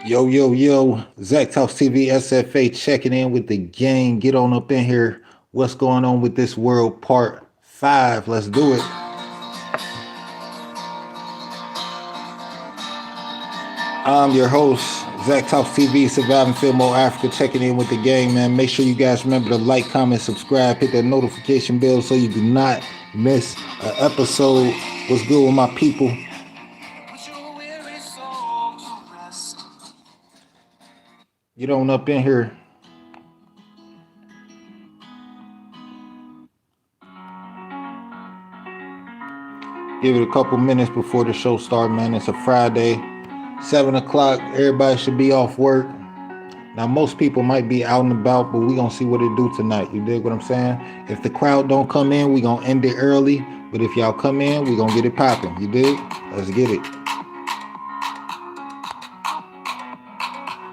Yo, yo, yo, Zach Talks TV SFA checking in with the gang. Get on up in here. What's going on with this world part 5? Let's do it. I'm your host, Zach Talks TV, Surviving Fillmore Africa, checking in with the gang, man. Make sure you guys remember to like, comment, subscribe, hit that notification bell so you do not miss an episode. What's good with my people? Get on up in here. Give it a couple minutes before the show starts, man. It's a Friday, 7 o'clock. Everybody should be off work. Now, most people might be out and about, but we're going to see what it do tonight. You dig what I'm saying? If the crowd don't come in, we're going to end it early. But if y'all come in, we're going to get it popping. You dig? Let's get it.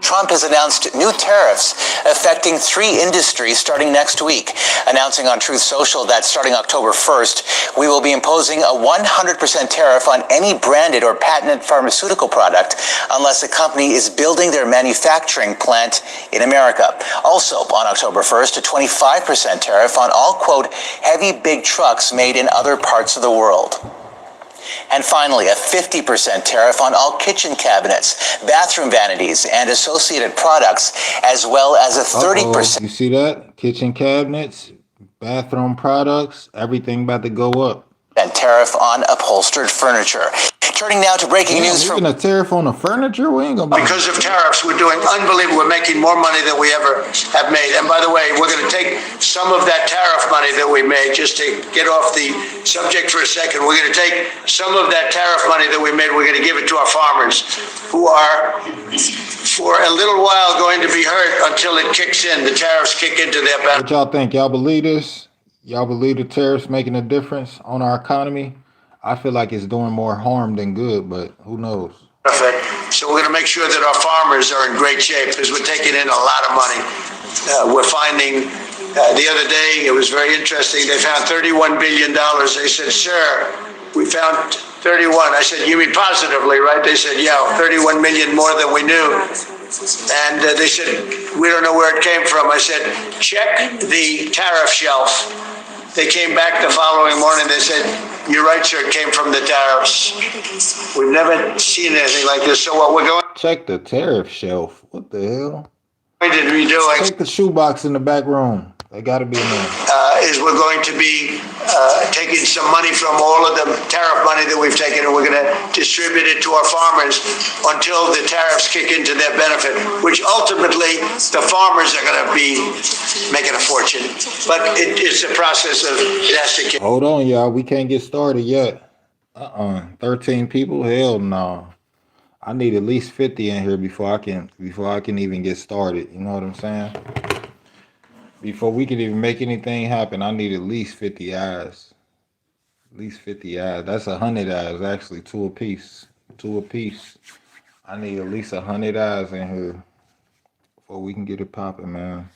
Trump has announced new tariffs affecting 3 industries starting next week, announcing on Truth Social that starting October 1st, we will be imposing a 100% tariff on any branded or patented pharmaceutical product unless a company is building their manufacturing plant in America. Also, on October 1st, a 25% tariff on all, quote, heavy big trucks made in other parts of the world. And finally, a 50% tariff on all kitchen cabinets, bathroom vanities, and associated products, as well as a 30%. You see that? Kitchen cabinets, bathroom products, everything about to go up. And tariff on upholstered furniture. Turning now to breaking news from... Even a tariff on the furniture? We ain't gonna be... Because of tariffs, we're doing unbelievable. We're making more money than we ever have made. And by the way, we're going to take some of that tariff money that we made, just to get off the subject for a second. We're going to take some of that tariff money that we made, we're going to give it to our farmers, who are, for a little while, going to be hurt until it kicks in. The tariffs kick into their benefit. What y'all think? Y'all believe this? Y'all believe the tariffs making a difference on our economy? I feel like it's doing more harm than good, but who knows? So we're going to make sure that our farmers are in great shape because we're taking in a lot of money. We're finding, the other day, it was very interesting, they found $31 billion. They said, sir, we found 31. I said, you mean positively, right? They said, yeah, 31 million more than we knew. And they said, we don't know where it came from. I said, check the tariff shelf. They came back the following morning. They said, you're right, sir, it came from the tariffs. We've never seen anything like this. So what we're going... Check the tariff shelf. What the hell? ...to be doing... Check the shoebox in the back room. They got to be in there. Is we're going to be taking some money from all of the tariff money that we've taken, and we're going to distribute it to our farmers until the tariffs kick into their benefit, which ultimately the farmers are going to be making a fortune. But it's a process of it has to. Hold on, y'all. We can't get started yet. 13 people? Hell no. I need at least 50 in here before I can even get started. You know what I'm saying? Before we can even make anything happen, I need at least 50 eyes. At least 50 eyes. That's 100 eyes, actually, 2 apiece. 2 apiece. I need at least 100 eyes in here before we can get it popping, man.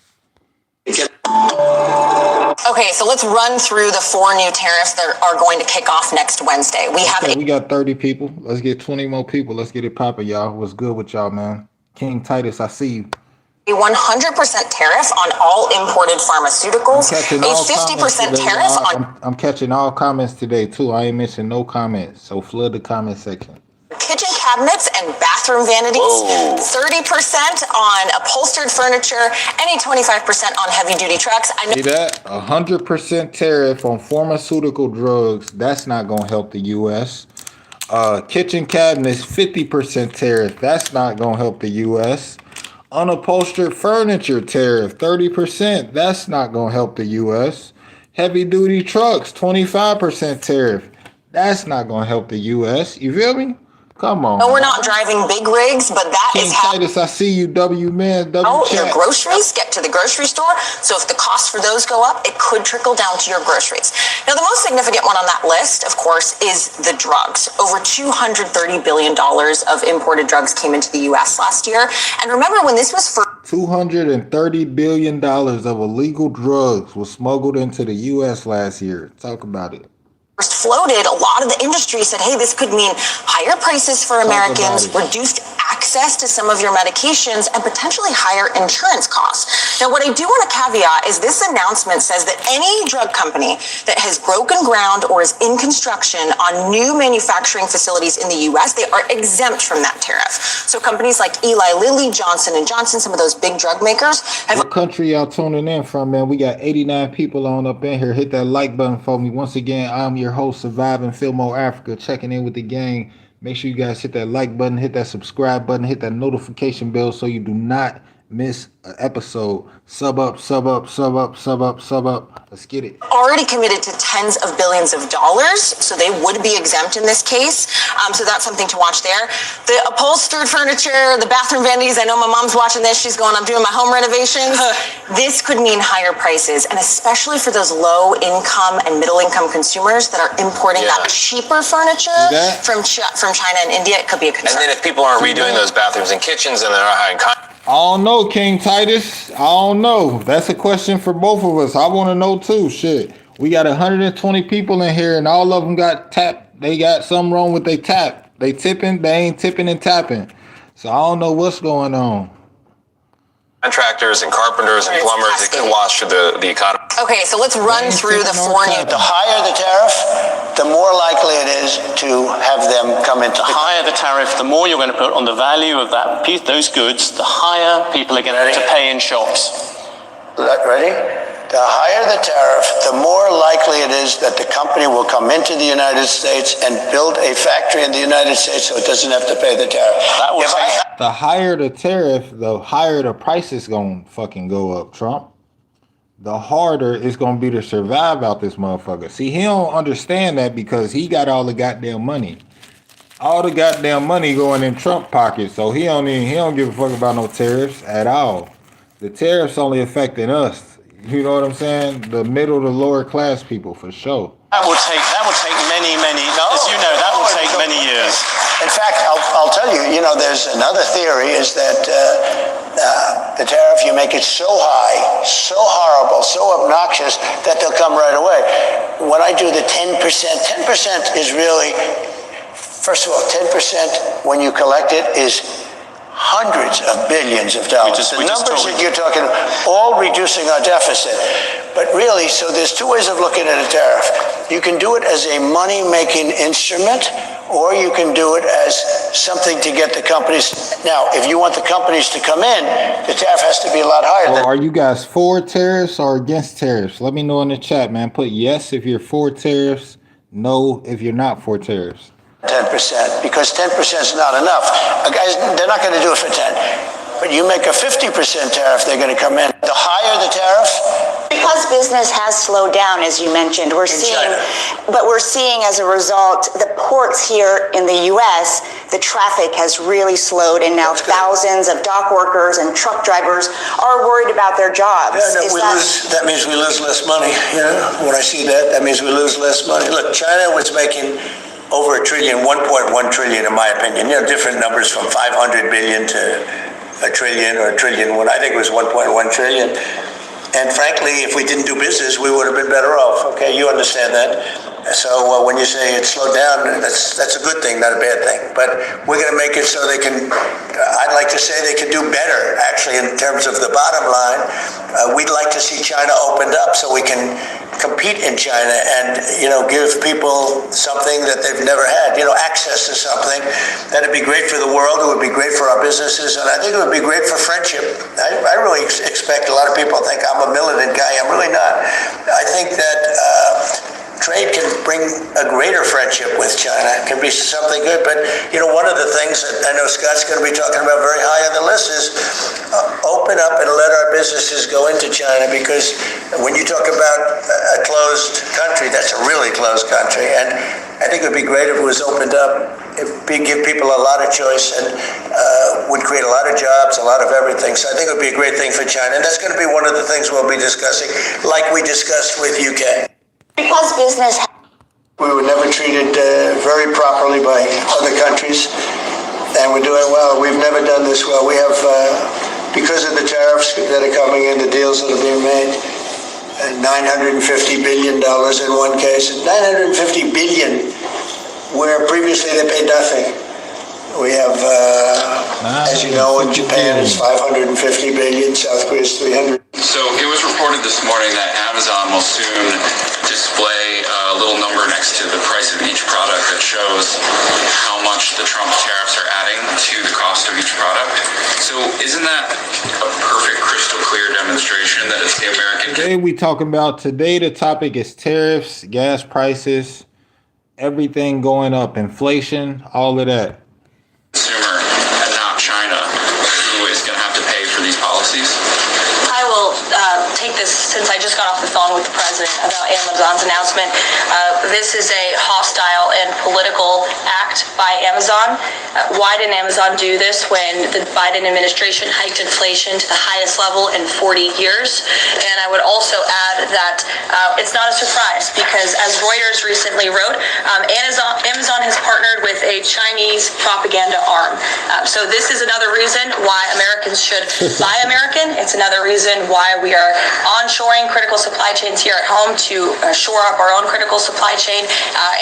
Okay, so let's run through the 4 new tariffs that are going to kick off next Wednesday. We got 30 people. Let's get 20 more people. Let's get it popping, y'all. What's good with y'all, man? King Titus, I see you. A 100% tariff on all imported pharmaceuticals, a 50% tariff on... I'm catching all comments today, too. I ain't missing no comments, so flood the comment section. Kitchen cabinets and bathroom vanities, 30% on upholstered furniture, and a 25% on heavy-duty trucks. I know see that? 100% tariff on pharmaceutical drugs. That's not going to help the U.S. Kitchen cabinets, 50% tariff. That's not going to help the U.S. Unupholstered furniture tariff, 30%. That's not going to help the U.S. Heavy-duty trucks, 25% tariff. That's not going to help the U.S. You feel me? Come on. No, we're not driving big rigs, but that King is how... Titus, I see you, W-Man, your groceries get to the grocery store. So if the cost for those go up, it could trickle down to your groceries. Now, the most significant one on that list, of course, is the drugs. Over $230 billion of imported drugs came into the U.S. last year. And remember, when this was $230 billion of illegal drugs was smuggled into the U.S. last year. Talk about it. first floated, a lot of the industry said, hey, this could mean higher prices for Americans, reduced access access to some of your medications and potentially higher insurance costs. Now, what I do want to caveat is this announcement says that any drug company that has broken ground or is in construction on new manufacturing facilities in the U.S., they are exempt from that tariff. So companies like Eli Lilly, Johnson & Johnson, some of those big drug makers have... What country y'all tuning in from, man? We got 89 people on up in here. Hit that like button for me. Once again, I'm your host, Surviving Fillmore Africa, checking in with the gang. Make sure you guys hit that like button, hit that subscribe button, hit that notification bell so you do not miss an episode. Sub up, sub up, sub up, sub up, sub up. Let's get it. Already committed to tens of billions of dollars, so they would be exempt in this case. So that's something to watch there. The upholstered furniture, the bathroom vanities, I know my mom's watching this. She's going, I'm doing my home renovations. This could mean higher prices, and especially for those low income and middle income consumers that are importing that cheaper furniture from China and India, it could be a concern. And then if people aren't redoing those bathrooms and kitchens and they're not hiring I don't know, King Titus. I don't know. That's a question for both of us. I want to know too. Shit. We got 120 people in here and all of them got tapped. They got something wrong with they tap. They tipping, they ain't tipping and tapping. So I don't know what's going on. contractors and carpenters and plumbers. It could wash through the economy. Okay, so let's run through the four new. The higher the tariff, the more likely it is to have them come into the higher the tariff, the more you're going to put on the value of that piece, those goods, the higher people are going to pay in shops. Ready? The higher the tariff, the more likely it is that the company will come into the United States and build a factory in the United States so it doesn't have to pay the tariff. That will the higher the tariff, the higher the price is going to fucking go up, Trump. The harder it's going to be to survive out this motherfucker. See, he don't understand that because he got all the goddamn money. All the goddamn money going in Trump pockets. So he don't give a fuck about no tariffs at all. The tariffs only affecting us. You know what I'm saying? The middle to lower class people, for sure. That will take many, as you know, that will take many years. In fact, I'll tell you, there's another theory is that the tariff, you make it so high, so horrible, so obnoxious that they'll come right away. When I do the 10%, 10% is really, first of all, 10% when you collect it is hundreds of billions of dollars. The numbers that you're talking about, all reducing our deficit. But really, so there's two ways of looking at a tariff. You can do it as a money-making instrument, or you can do it as something to get the companies. Now, if you want the companies to come in, the tariff has to be a lot higher. Well, are you guys for tariffs or against tariffs? Let me know in the chat, man. Put yes if you're for tariffs, no if you're not for tariffs. 10%, because 10% is not enough. Guys, they're not going to do it for 10. But you make a 50% tariff, they're going to come in. The higher the tariff, because business has slowed down, as you mentioned, we're seeing as a result the ports here in the U.S. the traffic has really slowed, and now thousands of dock workers and truck drivers are worried about their jobs. That means we lose less money. When I see that means we lose less money. Look, China was making over $1 trillion, 1.1 trillion, in my opinion. Different numbers from 500 billion to a trillion or a trillion. When I think it was 1.1 trillion. And frankly, if we didn't do business, we would have been better off. Okay, you understand that. So when you say it slowed down, that's a good thing, not a bad thing. But we're going to make it so they can, I'd like to say they can do better, actually, in terms of the bottom line. We'd like to see China opened up so we can compete in China and, give people something that they've never had, access to something. That'd be great for the world. It would be great for our businesses. And I think it would be great for friendship. I really expect a lot of people think I'm a militant guy. I'm really not. I think that trade can bring a greater friendship with China. It can be something good. But, one of the things that I know Scott's going to be talking about very high on the list is open up and let our businesses go into China, because when you talk about a closed country, that's a really closed country. And I think it would be great if it was opened up. Give people a lot of choice and would create a lot of jobs, a lot of everything. So I think it would be a great thing for China. And that's going to be one of the things we'll be discussing, like we discussed with UK. Because business. We were never treated very properly by other countries, and we're doing well. We've never done this well. We have, because of the tariffs that are coming in, the deals that are being made, $950 billion in one case, $950 billion, where previously they paid nothing. We have As you know, in Japan, it's 550 billion, South Korea is 300. So it was reported this morning that Amazon will soon display a little number next to the price of each product that shows how much the Trump tariffs are adding to the cost of each product. So isn't that a perfect, crystal clear demonstration that it's the American Today the topic is tariffs, gas prices, everything going up, inflation, all of that. consumer and not China who is going to have to pay for these policies? I will take this, since I just got off the phone with the president about Amazon's announcement. This is a hostile and political act by Amazon. Why didn't Amazon do this when the Biden administration hiked inflation to the highest level in 40 years? And I would also add that it's not a surprise because, as Reuters recently wrote, Amazon has partnered with a Chinese propaganda arm. So this is another reason why Americans should buy American. It's another reason why we are onshoring critical supply chains here at home to shore up our own critical supply chain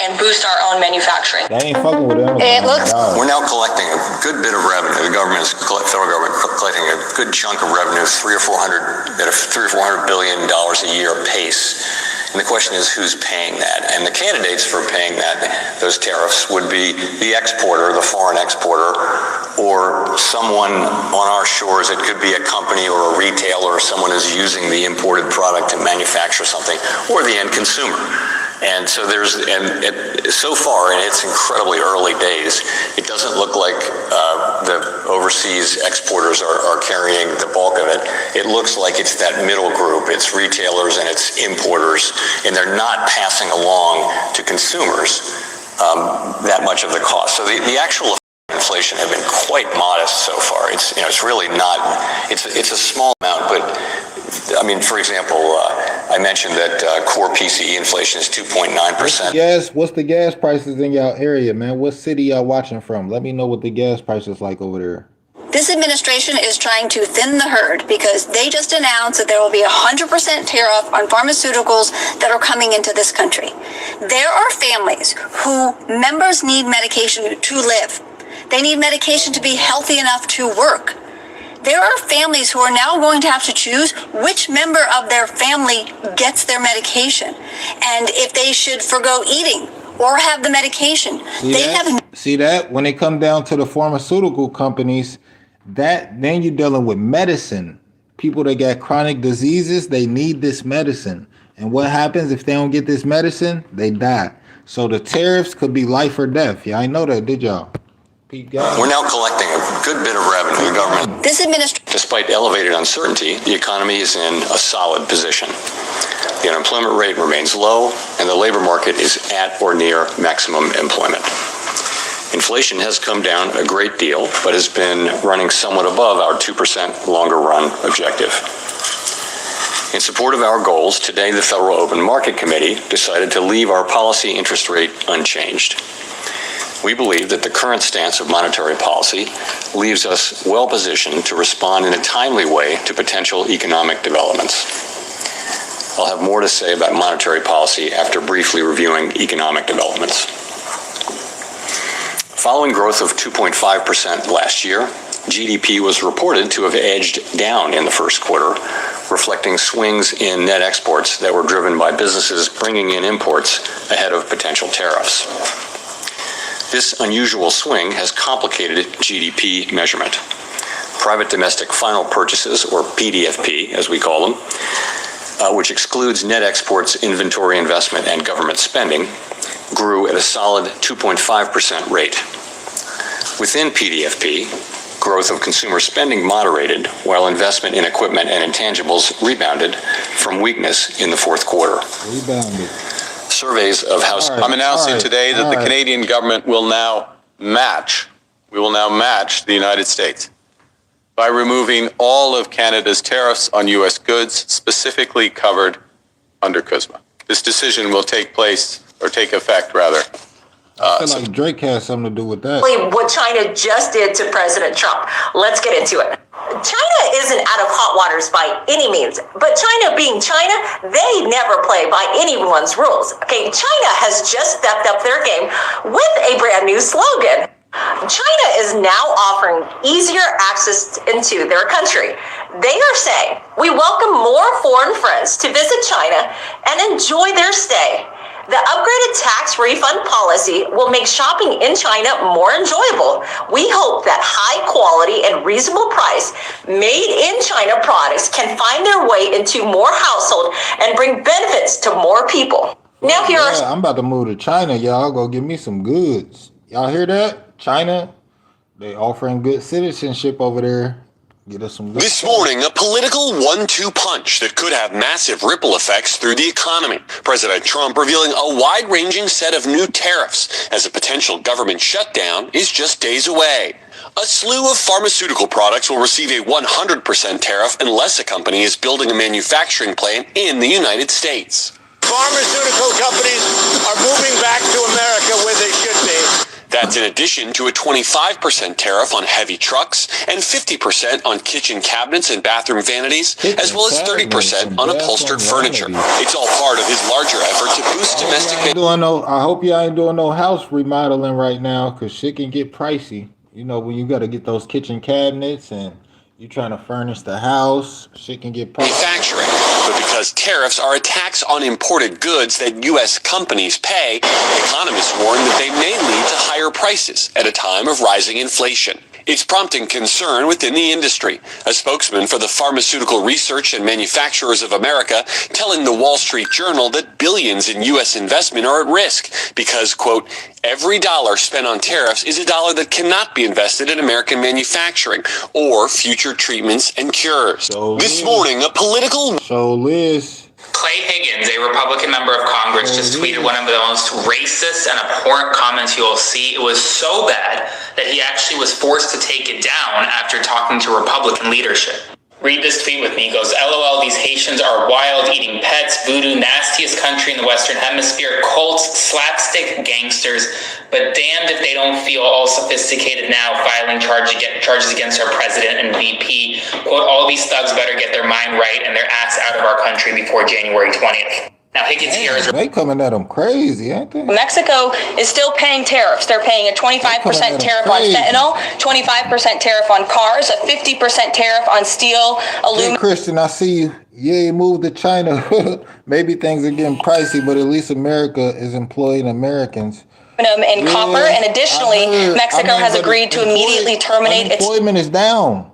and boost our own manufacturing. They ain't fucking with them. We're now collecting a good bit of revenue. The federal government collecting a good chunk of revenue, $300 or $400 billion a year pace. And the question is, who's paying that? And the candidates for paying those tariffs would be the exporter, the foreign exporter, or someone on our shores. It could be a company or a retailer or someone who's using the imported product to manufacture something, or the end consumer. And so so far, in its incredibly early days, it doesn't look like the overseas exporters are carrying the bulk of it. It looks like it's that middle group. It's retailers and it's importers, and they're not passing along to consumers that much of the cost. So the actual inflation have been quite modest so far. It's really not. It's a small amount, but I mean, for example, I mentioned that core PCE inflation is 2.9%. What's the gas prices in y'all area, man? What city y'all watching from? Let me know what the gas price is like over there. This administration is trying to thin the herd because they just announced that there will be 100% tariff on pharmaceuticals that are coming into this country. There are families who members need medication to live. They need medication to be healthy enough to work. There are families who are now going to have to choose which member of their family gets their medication and if they should forgo eating or have the medication. See that? When it comes down to the pharmaceutical companies, then you're dealing with medicine. People that got chronic diseases, they need this medicine. And what happens if they don't get this medicine? They die. So the tariffs could be life or death. Yeah, I know that, did y'all? We're now collecting a good bit of revenue. The government, despite elevated uncertainty, the economy is in a solid position. The unemployment rate remains low, and the labor market is at or near maximum employment. Inflation has come down a great deal, but has been running somewhat above our 2% longer run objective. In support of our goals, today the Federal Open Market Committee decided to leave our policy interest rate unchanged. We believe that the current stance of monetary policy leaves us well positioned to respond in a timely way to potential economic developments. I'll have more to say about monetary policy after briefly reviewing economic developments. Following growth of 2.5% last year, GDP was reported to have edged down in the first quarter, reflecting swings in net exports that were driven by businesses bringing in imports ahead of potential tariffs. This unusual swing has complicated GDP measurement. Private domestic final purchases, or Pt.5, as we call them, which excludes net exports, inventory investment, and government spending, grew at a solid 2.5% rate. Within Pt.5, growth of consumer spending moderated, while investment in equipment and intangibles rebounded from weakness in the fourth quarter. Surveys of house. I'm announcing today that the Canadian government will now match the United States by removing all of Canada's tariffs on U.S. goods specifically covered under CUSMA. This decision will take effect. I feel like Drake has something to do with that. What China just did to President Trump. Let's get into it. China isn't out of hot waters by any means, but China being China, they never play by anyone's rules. Okay, China has just stepped up their game with a brand new slogan. China is now offering easier access into their country. They are saying, we welcome more foreign friends to visit China and enjoy their stay. The upgraded tax refund policy will make shopping in China more enjoyable. We hope that high quality and reasonable price made in China products can find their way into more households and bring benefits to more people. Now here are... I'm about to move to China, y'all. Go give me some goods. Y'all hear that? China, they offering good citizenship over there. Get us some good This morning, a political 1-2 punch that could have massive ripple effects through the economy. President Trump revealing a wide-ranging set of new tariffs as a potential government shutdown is just days away. A slew of pharmaceutical products will receive a 100% tariff unless a company is building a manufacturing plant in the United States. Pharmaceutical companies are moving back to America where they should be. That's in addition to a 25% tariff on heavy trucks and 50% on kitchen cabinets and bathroom vanities, as well as 30% on upholstered furniture. It's all part of his larger effort to boost domestic... I hope y'all ain't doing no house remodeling right now, because shit can get pricey. You know, when you got to get those kitchen cabinets and you trying to furnish the house, shit can get pricey. Manufacturing. But because tariffs are a tax on imported goods that U.S. companies pay, economists warn that they may lead to higher prices at a time of rising inflation. It's prompting concern within the industry. A spokesman for the Pharmaceutical Research and Manufacturers of America telling the Wall Street Journal that billions in U.S. investment are at risk because, quote, every dollar spent on tariffs is a dollar that cannot be invested in American manufacturing or future treatments and cures. This morning, a political... Clay Higgins, a Republican member of Congress, just tweeted one of the most racist and abhorrent comments you will see. It was so bad that he actually was forced to take it down after talking to Republican leadership. Read this tweet with me. It goes, LOL, these Haitians are wild, eating pets, voodoo, nastiest country in the Western Hemisphere, cults, slapstick gangsters, but damned if they don't feel all sophisticated now, filing charges against our president and VP. Quote, all these thugs better get their mind right and their ass out of our country before January 20th. Now, Higgins here is... They coming at them crazy, ain't they? Mexico is still paying tariffs. They're paying a 25% tariff on fentanyl, 25% tariff on cars, a 50% tariff on steel, aluminum. Hey, Christian, I see you. Yeah, moved to China. Maybe things are getting pricey, but at least America is employing Americans. And copper, and additionally, Mexico has agreed to immediately terminate its... Unemployment is down.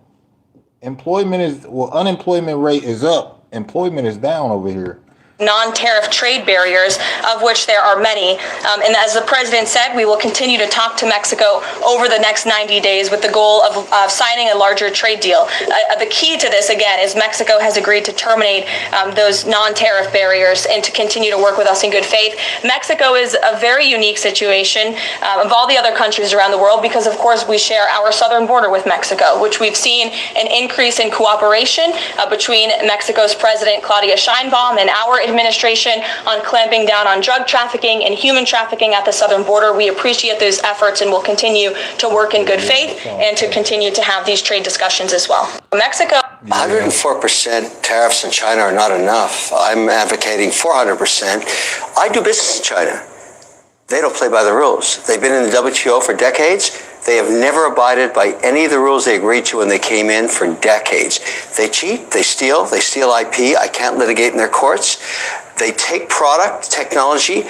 Unemployment rate is up. Employment is down over here. Non-tariff trade barriers, of which there are many. And as the president said, we will continue to talk to Mexico over the next 90 days with the goal of signing a larger trade deal. The key to this, again, is Mexico has agreed to terminate those non-tariff barriers and to continue to work with us in good faith. Mexico is a very unique situation of all the other countries around the world because, of course, we share our southern border with Mexico, which we've seen an increase in cooperation between Mexico's President Claudia Sheinbaum and our administration on clamping down on drug trafficking and human trafficking at the southern border. We appreciate those efforts and will continue to work in good faith and to continue to have these trade discussions as well. Mexico... 104% tariffs in China are not enough. I'm advocating 400%. I do business in China. They don't play by the rules. They've been in the WTO for decades. They have never abided by any of the rules they agreed to when they came in for decades. They cheat, they steal IP. I can't litigate in their courts. They take product, technology,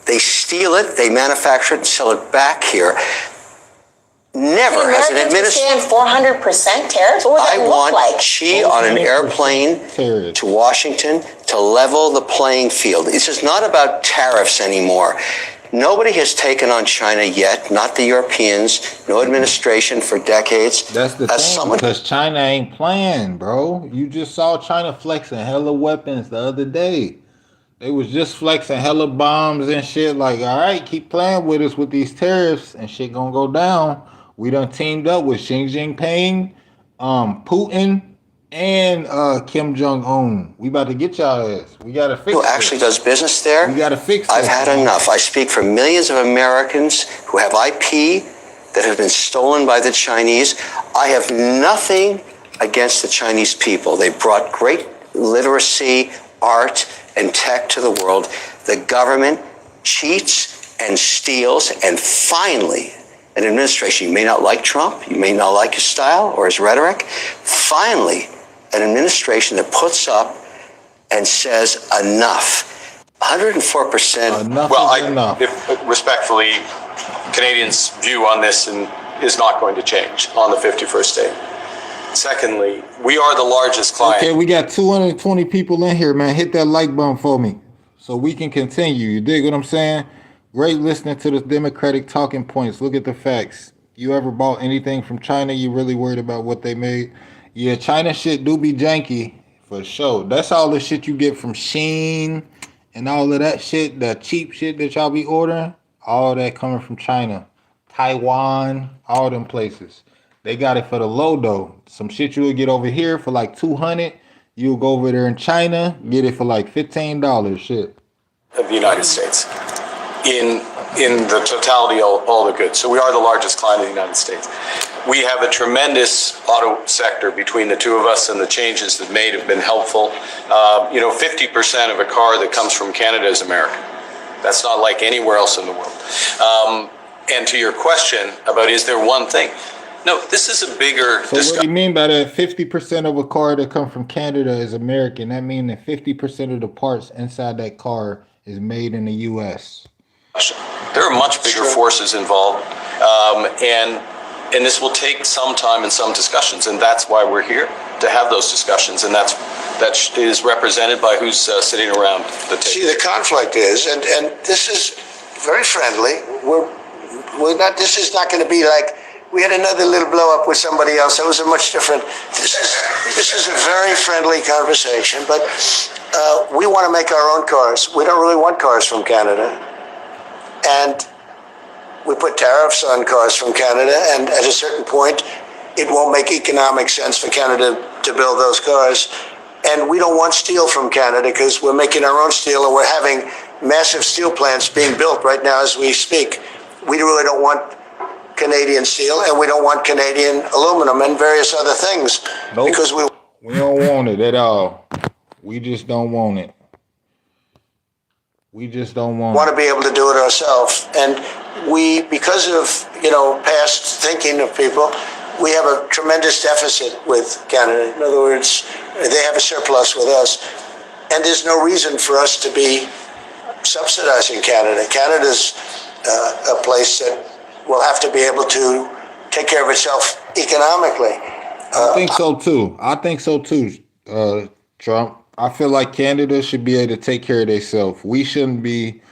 they steal it, they manufacture it and sell it back here. Never has an administration... 400% tariffs? What would that look like? I want Xi on an airplane to Washington to level the playing field. It's just not about tariffs anymore. Nobody has taken on China yet, not the Europeans, no administration for decades. That's the thing, because China ain't playing, bro. You just saw China flexing hella weapons the other day. They was just flexing hella bombs and shit. Like, all right, keep playing with us with these tariffs and shit gonna go down. We done teamed up with Xi Jinping, Putin, and Kim Jong-un. We about to get y'all ass. We gotta fix it. Who actually does business there? We gotta fix it. I've had enough. I speak for millions of Americans who have IP that have been stolen by the Chinese. I have nothing against the Chinese people. They brought great literacy, art, and tech to the world. The government cheats and steals, and finally, an administration. You may not like Trump, you may not like his style or his rhetoric. Finally, an administration that puts up and says enough. 104%. Enough. Respectfully, Canadians' view on this is not going to change on the 51st state. Secondly, we are the largest client. Okay, we got 220 people in here, man. Hit that like button for me so we can continue. You dig what I'm saying? Great listening to the Democratic talking points. Look at the facts. You ever bought anything from China? You really worried about what they made? Yeah, China shit do be janky for sure. That's all the shit you get from Shein and all of that shit, the cheap shit that y'all be ordering. All that coming from China, Taiwan, all them places. They got it for the low though. Some shit you would get over here for like $200. You'll go over there in China, get it for like $15. Shit. Of the United States in the totality of all the goods. So we are the largest client of the United States. We have a tremendous auto sector between the two of us, and the changes that made have been helpful. 50% of a car that comes from Canada is American. That's not like anywhere else in the world. And to your question about is there one thing? No, this is a bigger discussion. So what do you mean by that? 50% of a car that comes from Canada is American. That means that 50% of the parts inside that car is made in the U.S. There are much bigger forces involved, and this will take some time and some discussions, and that's why we're here, to have those discussions, and that is represented by who's sitting around the table. See, the conflict is, and this is very friendly. We're not. This is not going to be like we had another little blow up with somebody else. That was a much different. This is a very friendly conversation, but we want to make our own cars. We don't really want cars from Canada. And we put tariffs on cars from Canada, and at a certain point, it won't make economic sense for Canada to build those cars. And we don't want steel from Canada because we're making our own steel, and we're having massive steel plants being built right now as we speak. We really don't want Canadian steel, and we don't want Canadian aluminum and various other things. Nope. Because we don't want it at all. We just don't want it. We just don't want to be able to do it ourselves. And we, because of, past thinking of people, we have a tremendous deficit with Canada. In other words, they have a surplus with us. And there's no reason for us to be subsidizing Canada. Canada's a place that will have to be able to take care of itself economically. I think so too, Trump. I feel like Canada should be able to take care of themselves. We shouldn't be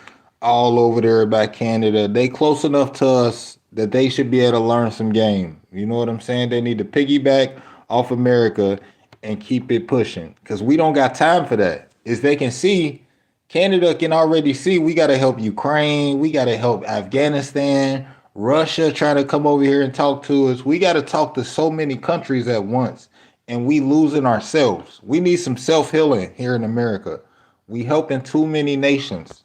all over there about Canada. They close enough to us that they should be able to learn some game. You know what I'm saying? They need to piggyback off America and keep it pushing, because we don't got time for that. As they can see, Canada can already see we got to help Ukraine. We got to help Afghanistan, Russia trying to come over here and talk to us. We got to talk to so many countries at once. And we losing ourselves. We need some self-healing here in America. We helping too many nations.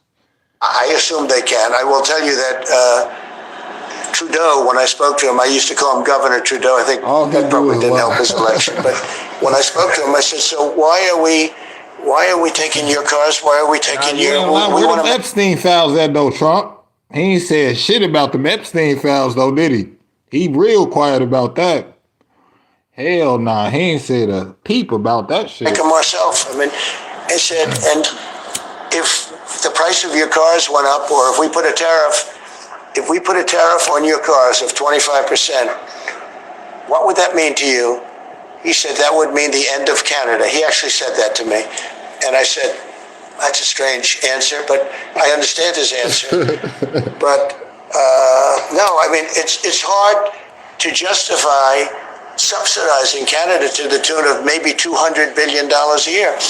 I assume they can. I will tell you that Trudeau, when I spoke to him, I used to call him Governor Trudeau. I think that probably didn't help his election. But when I spoke to him, I said, so why are we taking your cars? Why are we taking your... Where the Epstein files at though, Trump? He ain't said shit about the Epstein files though, did he? He real quiet about that. Hell nah, he ain't said a peep about that shit. Make them ourselves. I mean, I said, and if the price of your cars went up, or if we put a tariff on your cars of 25%, what would that mean to you? He said that would mean the end of Canada. He actually said that to me. And I said, that's a strange answer, but I understand his answer. But no, I mean, it's hard to justify subsidizing Canada to the tune of maybe $200 billion a year.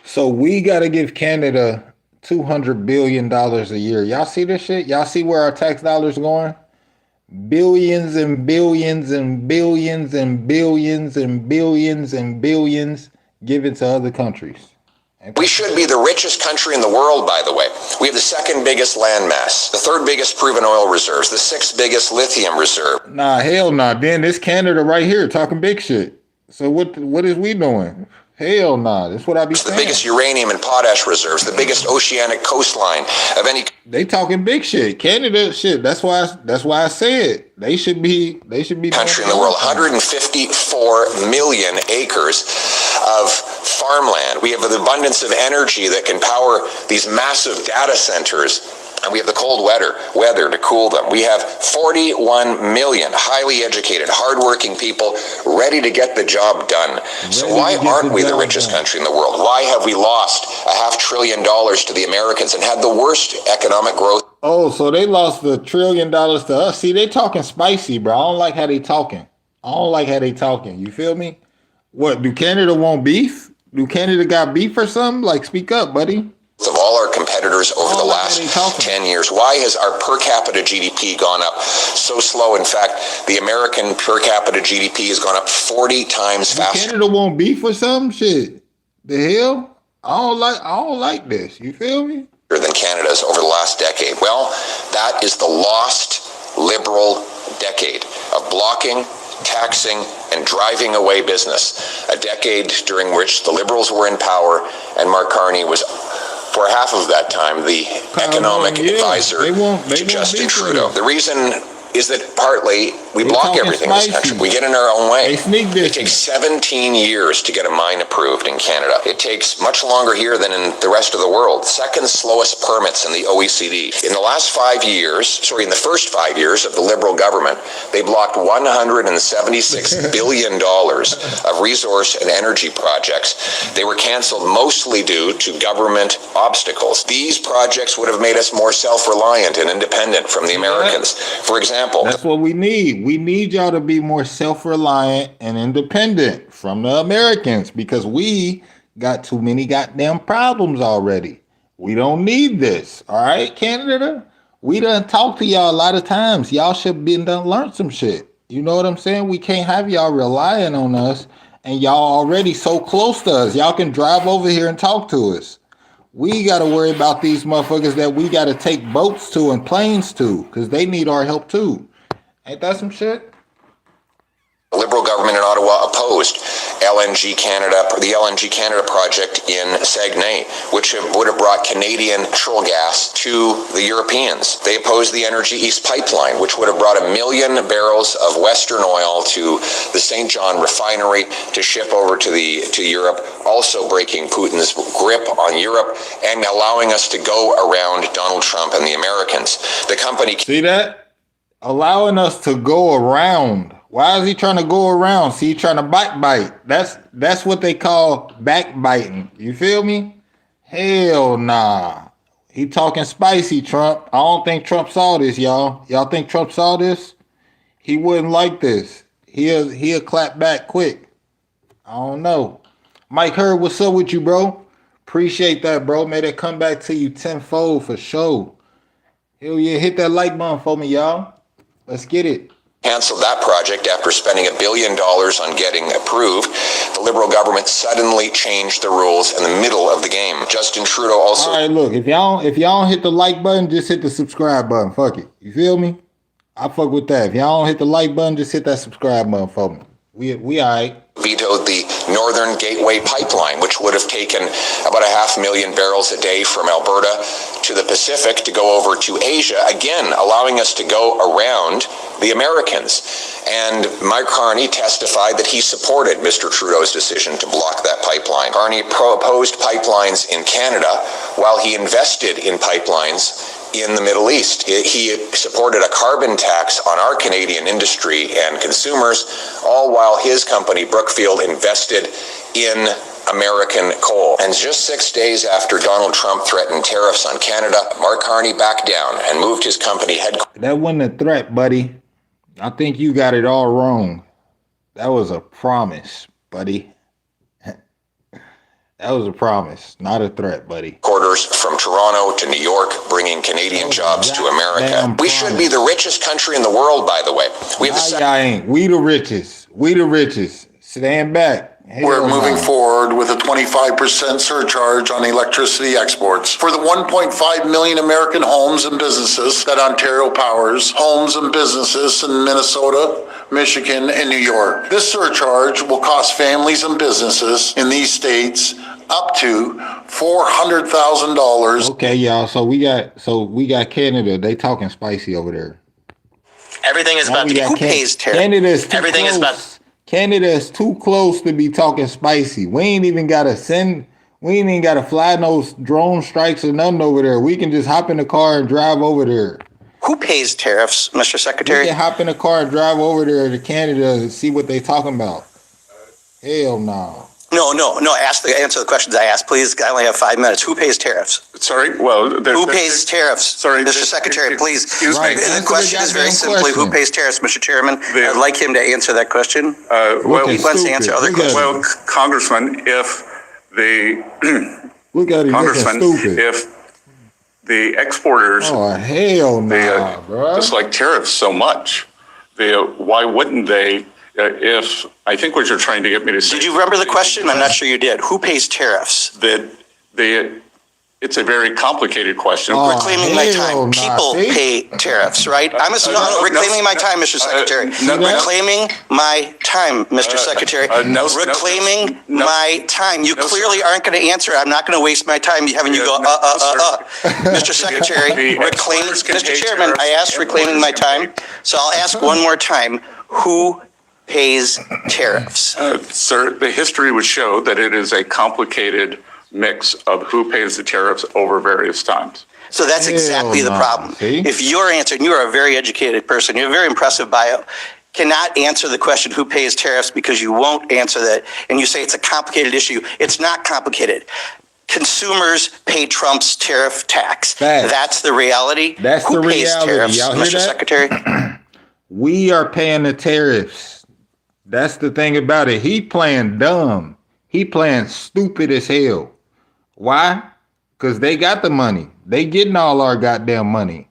So we got to give Canada $200 billion a year. Y'all see this shit? Y'all see where our tax dollars going? Billions and billions and billions and billions and billions and billions given to other countries. We should be the richest country in the world, by the way. We have the second biggest landmass, the third biggest proven oil reserves, the sixth biggest lithium reserve. Nah, hell nah. Then this Canada right here talking big shit. So what is we doing? Hell nah. That's what I be the saying. biggest uranium and potash reserves, the biggest oceanic coastline of any. They talking big shit. Canada shit. That's why I said they should be country in the world. 154 million acres of farmland. We have an abundance of energy that can power these massive data centers. And we have the cold weather to cool them. We have 41 million highly educated, hardworking people ready to get the job done. So why aren't we the richest country in the world? Why have we lost $500 billion to the Americans and had the worst economic growth? Oh, so they lost the $1 trillion to us. See, they talking spicy, bro. I don't like how they talking. You feel me? What, do Canada want beef? Do Canada got beef or something? Like, speak up, buddy. Of all our competitors over the last 10 years. Why has our per capita GDP gone up so slow? In fact, the American per capita GDP has gone up 40 times faster. Canada want beef or some shit? The hell? I don't like this. You feel me? Than Canada's over the last decade. Well, that is the lost liberal decade of blocking, taxing, and driving away business. A decade during which the Liberals were in power and Mark Carney was, for half of that time, the economic advisor to Justin Trudeau. The reason is that partly we block everything in this country. We get in our own way. It takes 17 years to get a mine approved in Canada. It takes much longer here than in the rest of the world. Second slowest permits in the OECD. In the first 5 years of the Liberal government, they blocked $176 billion of resource and energy projects. They were canceled mostly due to government obstacles. These projects would have made us more self-reliant and independent from the Americans. For example, that's what we need. We need y'all to be more self-reliant and independent from the Americans because we got too many goddamn problems already. We don't need this. All right, Canada? We done talked to y'all a lot of times. Y'all should be done learn some shit. You know what I'm saying? We can't have y'all relying on us and y'all already so close to us. Y'all can drive over here and talk to us. We got to worry about these motherfuckers that we got to take boats to and planes to because they need our help too. Ain't that some shit? The Liberal government in Ottawa opposed the LNG Canada project in Saguenay, which would have brought Canadian natural gas to the Europeans. They opposed the Energy East pipeline, which would have brought 1 million barrels of Western oil to the St. John refinery to ship over to Europe, also breaking Putin's grip on Europe and allowing us to go around Donald Trump and the Americans. The company... See that? Allowing us to go around. Why is he trying to go around? See, he's trying to backbite. That's what they call backbiting. You feel me? Hell nah. He talking spicy, Trump. I don't think Trump saw this, y'all. Y'all think Trump saw this? He wouldn't like this. He'll clap back quick. I don't know. Mike Hurd, what's up with you, bro? Appreciate that, bro. May that come back to you tenfold for sure. Hell yeah, hit that like button for me, y'all. Let's get it. Canceled that project after spending $1 billion on getting approved. The Liberal government suddenly changed the rules in the middle of the game. Justin Trudeau also... All right, look, if y'all don't hit the like button, just hit the subscribe button. Fuck it. You feel me? I fuck with that. If y'all don't hit the like button, just hit that subscribe button for me. We all right. Vetoed the Northern Gateway pipeline, which would have taken about 500,000 barrels a day from Alberta to the Pacific to go over to Asia, again allowing us to go around the Americans. And Mike Carney testified that he supported Mr. Trudeau's decision to block that pipeline. Carney opposed pipelines in Canada while he invested in pipelines in the Middle East. He supported a carbon tax on our Canadian industry and consumers, all while his company, Brookfield, invested in American coal. And just 6 days after Donald Trump threatened tariffs on Canada, Mark Carney backed down and moved his company headquarters. That wasn't a threat, buddy. I think you got it all wrong. That was a promise, buddy. That was a promise, not a threat, buddy. Quarters from Toronto to New York, bringing Canadian jobs to America. We should be the richest country in the world, by the way. We have ain't. We the richest. We the richest. Stand back. We're Hell moving no. forward with a 25% surcharge on electricity exports. For the 1.5 million American homes and businesses that Ontario powers, homes and businesses in Minnesota, Michigan, and New York. This surcharge will cost families and businesses in these states up to $400,000. Okay, y'all. So we got Canada. They talking spicy over there. Everything is Now about we to got who pays tariff. Canada's too Everything close. is about. Canada's too close to be talking spicy. We ain't even gotta fly no drone strikes or nothing over there. We can just hop in the car and drive over there. Who pays tariffs, Mr. Secretary? We can hop in the car and drive over there to Canada and see what they talking about. Hell no. No. Answer the questions I asked, please. I only have 5 minutes. Who pays tariffs? Sorry? Well, who pays tariffs? Sorry, Mr. Secretary, please. Excuse me. The question is very simply, who pays tariffs, Mr. Chairman? I'd like him to answer that question. Well, he wants to answer other questions. Well, Congressman, if the Look at him Congressman, looking stupid. if the exporters, Oh hell no, bro. just like tariffs so much, why wouldn't they? If I think what you're trying to get me to say. Did you remember the question? I'm not sure you did. Who pays tariffs? It's a very complicated question. Reclaiming my time. People pay tariffs, right? Reclaiming my time, Mr. Secretary. Reclaiming my time, Mr. Secretary. Reclaiming my time. You clearly aren't going to answer. I'm not going to waste my time having you go, Mr. Secretary, Mr. Chairman, I asked reclaiming my time, so I'll ask one more time. Who pays tariffs? Sir, the history would show that it is a complicated mix of who pays the tariffs over various times. So that's exactly the problem. If you're answering, you are a very educated person, you have a very impressive bio, cannot answer the question who pays tariffs because you won't answer that, and you say it's a complicated issue. It's not complicated. Consumers pay Trump's tariff tax. That's the reality. That's who the pays reality. tariffs, Y'all hear Mr. that? Secretary? We are paying the tariffs. That's the thing about it. He playing dumb. He playing stupid as hell. Why? Because they got the money. They getting all our goddamn money.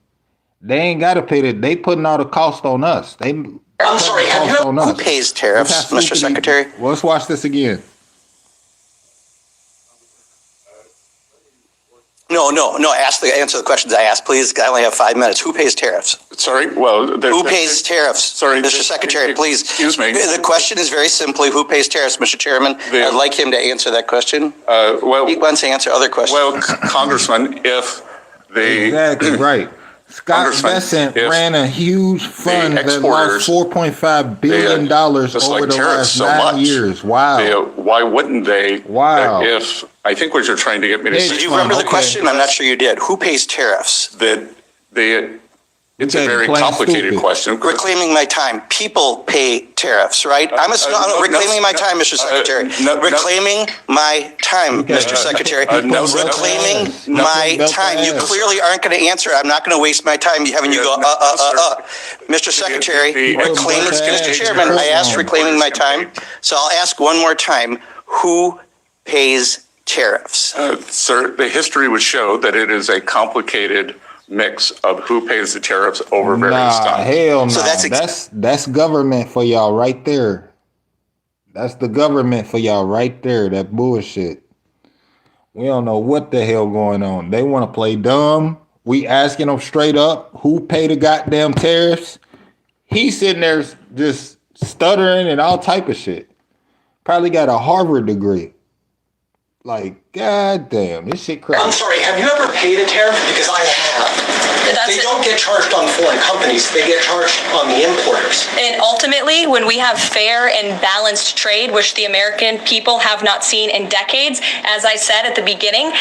They ain't got to pay it. They putting all the cost on us. I'm sorry, who pays tariffs, Mr. Secretary? Well, let's watch this again. No. Answer the questions I asked, please. I only have 5 minutes. Who pays tariffs? Sorry? Well, who pays tariffs? Sorry, Mr. Secretary, please. Excuse me. The question is very simply, who pays tariffs, Mr. Chairman? I'd like him to answer that question. He wants to answer other questions. Well, Congressman, if the... Exactly right. Scott Bessent ran a huge fund that lost $4.5 billion over the last 9 years. Wow. Why wouldn't they? Wow. If I think what you're trying to get me to say. Did you remember the question? I'm not sure you did. Who pays tariffs? It's a very complicated question. Reclaiming my time. People pay tariffs, right? Reclaiming my time, Mr. Secretary. Reclaiming my time, Mr. Secretary. Reclaiming my time. You clearly aren't going to answer. I'm not going to waste my time having you go, Mr. Secretary, Mr. Chairman, I asked reclaiming my time, so I'll ask one more time. Who pays tariffs? Sir, the history would show that it is a complicated mix of who pays the tariffs over various times. Hell no. So that's government for y'all right there. That's the government for y'all right there. That bullshit. We don't know what the hell going on. They want to play dumb. We asking them straight up, who pay the goddamn tariffs? He's sitting there just stuttering and all type of shit. Probably got a Harvard degree. Like, goddamn, this shit crazy. I'm sorry, have you ever paid a tariff? Because I have. They don't get charged on foreign companies, they get charged on the importers. And ultimately, when we have fair and balanced trade, which the American people have not seen in decades, as I said at the beginning,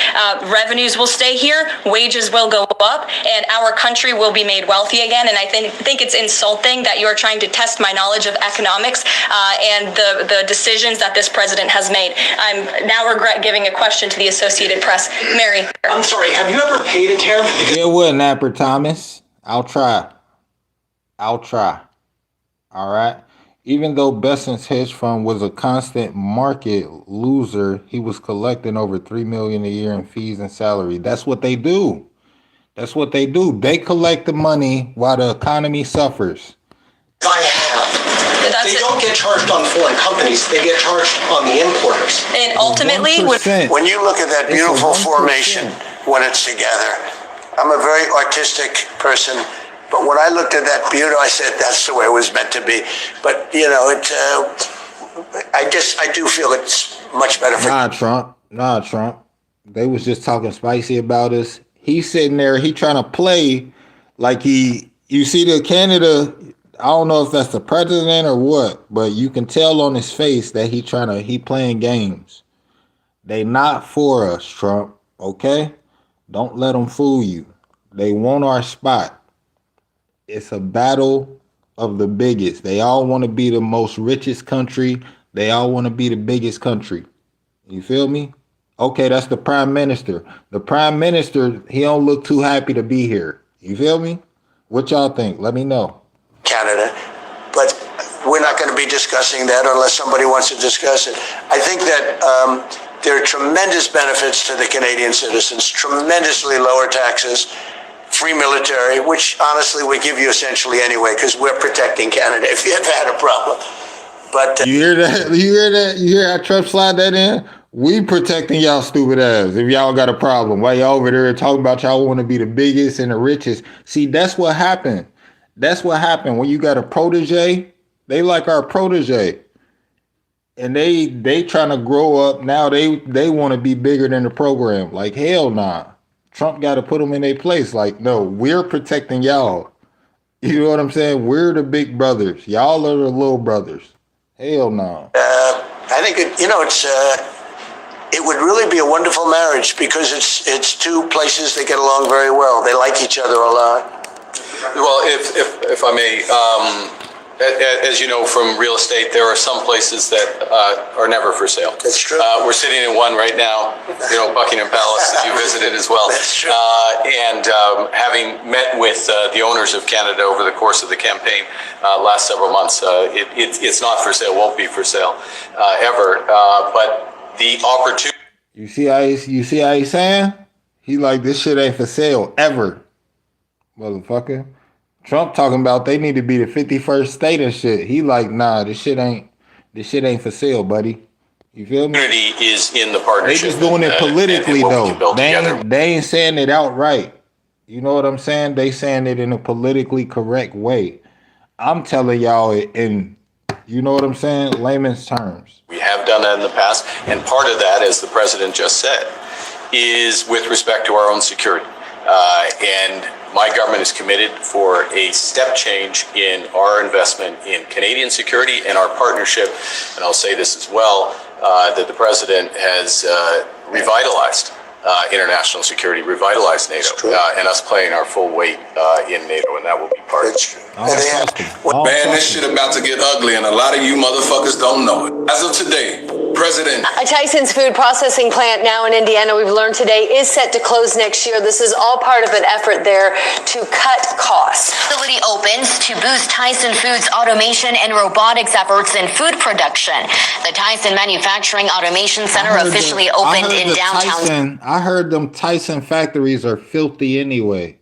revenues will stay here, wages will go up, and our country will be made wealthy again. And I think it's insulting that you are trying to test my knowledge of economics and the decisions that this president has made. I'm now regret giving a question to the Associated Press. Mary. I'm sorry, have you ever paid a tariff? It wouldn't, Napper Thomas. I'll try. All right. Even though Bessent's hedge fund was a constant market loser, he was collecting over $3 million a year in fees and salary. That's what they do. They collect the money while the economy suffers. I have. They don't get charged on foreign companies. They get charged on the importers. And ultimately, when you look at that beautiful formation when it's together, I'm a very artistic person, but when I looked at that beauty, I said that's the way it was meant to be. But I do feel it's much better for Trump. They was just talking spicy about us. He's sitting there, he trying to play like you see the Canada, I don't know if that's the president or what, but you can tell on his face that he playing games. They not for us, Trump, okay? Don't let them fool you. They want our spot. It's a battle of the biggest. They all want to be the most richest country. They all want to be the biggest country. You feel me? Okay, that's the prime minister. The prime minister, he don't look too happy to be here. You feel me? What y'all think? Let me know. Canada, but we're not going to be discussing that unless somebody wants to discuss it. I think that there are tremendous benefits to the Canadian citizens, tremendously lower taxes, free military, which honestly we give you essentially anyway because we're protecting Canada if you ever had a problem. But you hear that? You hear how Trump slide that in? We protecting y'all stupid ass if y'all got a problem. While y'all over there talking about y'all want to be the biggest and the richest. See, that's what happened. That's what happened when you got a protege. They like our protege. And they trying to grow up. Now they want to be bigger than the program. Like, hell nah. Trump got to put them in their place. Like, no, we're protecting y'all. You know what I'm saying? We're the big brothers. Y'all are the little brothers. Hell no. I think it would really be a wonderful marriage because it's two places that get along very well. They like each other a lot. Well, if I may, as you know from real estate, there are some places that are never for sale. That's true. We're sitting in one right now, Buckingham Palace that you visited as well. That's true. And having met with the owners of Canada over the course of the campaign last several months, it's not for sale, won't be for sale ever. But the opportunity. You see how he's saying? He like, this shit ain't for sale ever. Motherfucker. Trump talking about they need to be the 51st state and shit. He like, nah, this shit ain't for sale, buddy. You feel me? Opportunity is in the partnership. They just doing it politically though. They ain't saying it outright. You know what I'm saying? They saying it in a politically correct way. I'm telling y'all it in, you know what I'm saying, layman's terms. We have done that in the past, and part of that, as the president just said, is with respect to our own security. And my government is committed for a step change in our investment in Canadian security and our partnership, and I'll say this as well, that the president has revitalized international security, revitalized NATO, and us playing our full weight in NATO, and that will be part of it. Man, this shit about to get ugly, and a lot of you motherfuckers don't know it. As of today, President. Tyson's food processing plant now in Indiana, we've learned today, is set to close next year. This is all part of an effort there to cut costs. The facility opens to boost Tyson Foods' automation and robotics efforts in food production. The Tyson Manufacturing Automation Center officially opened in downtown. I heard them Tyson factories are filthy anyway.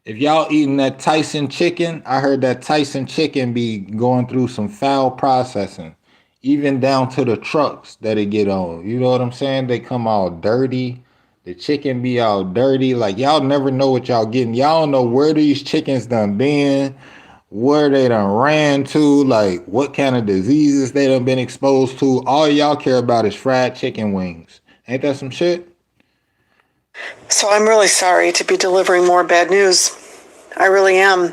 If y'all eating that Tyson chicken, I heard that Tyson chicken be going through some foul processing. Even down to the trucks that it get on. You know what I'm saying? They come all dirty. The chicken be all dirty. Like, y'all never know what y'all getting. Y'all don't know where these chickens done been, where they done ran to, like what kind of diseases they done been exposed to. All y'all care about is fried chicken wings. Ain't that some shit? So I'm really sorry to be delivering more bad news. I really am.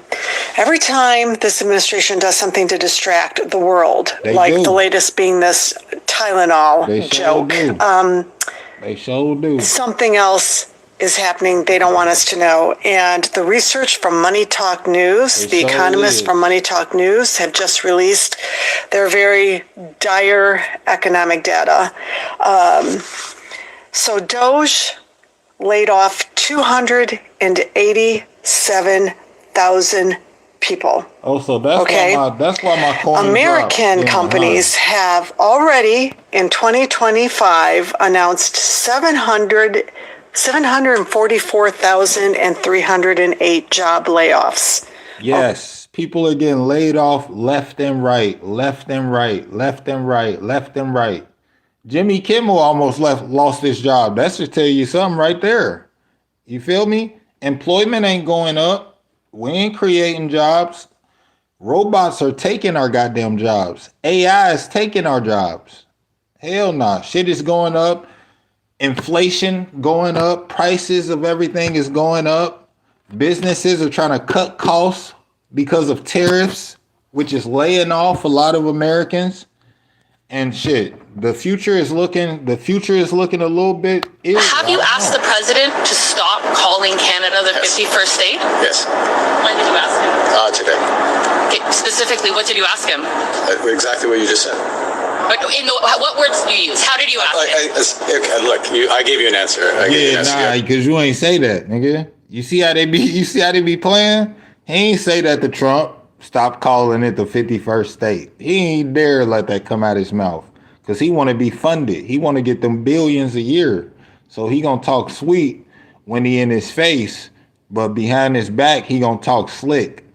Every time this administration does something to distract the world, the latest being this Tylenol joke, they sure do. Something else is happening they don't want us to know. And the research from Money Talk News, the economists from Money Talk News have just released their very dire economic data. So Doge laid off 287,000 people. Oh, so that's why my coin American companies have already in 2025 announced 744,308 job layoffs. Yes, People are getting laid off left and right, left and right, left and right, left and right. Jimmy Kimmel almost lost his job. That should tell you something right there. You feel me? Employment ain't going up. We ain't creating jobs. Robots are taking our goddamn jobs. AI is taking our jobs. Hell nah. Shit is going up. Inflation going up. Prices of everything is going up. Businesses are trying to cut costs because of tariffs, which is laying off a lot of Americans. And shit, the future is looking a little bit ill. Have you asked the president to stop calling Canada the 51st state? Yes. When did you ask him? Today. Okay, specifically, what did you ask him? Exactly what you just said. What words did you use? How did you ask him? Look, I gave you an answer. Because you ain't say that, nigga. You see how they be playing? He ain't say that to Trump. Stop calling it the 51st state. He ain't dare let that come out his mouth because he want to be funded. He want to get them billions a year. So he going to talk sweet when he in his face, but behind his back, he going to talk slick.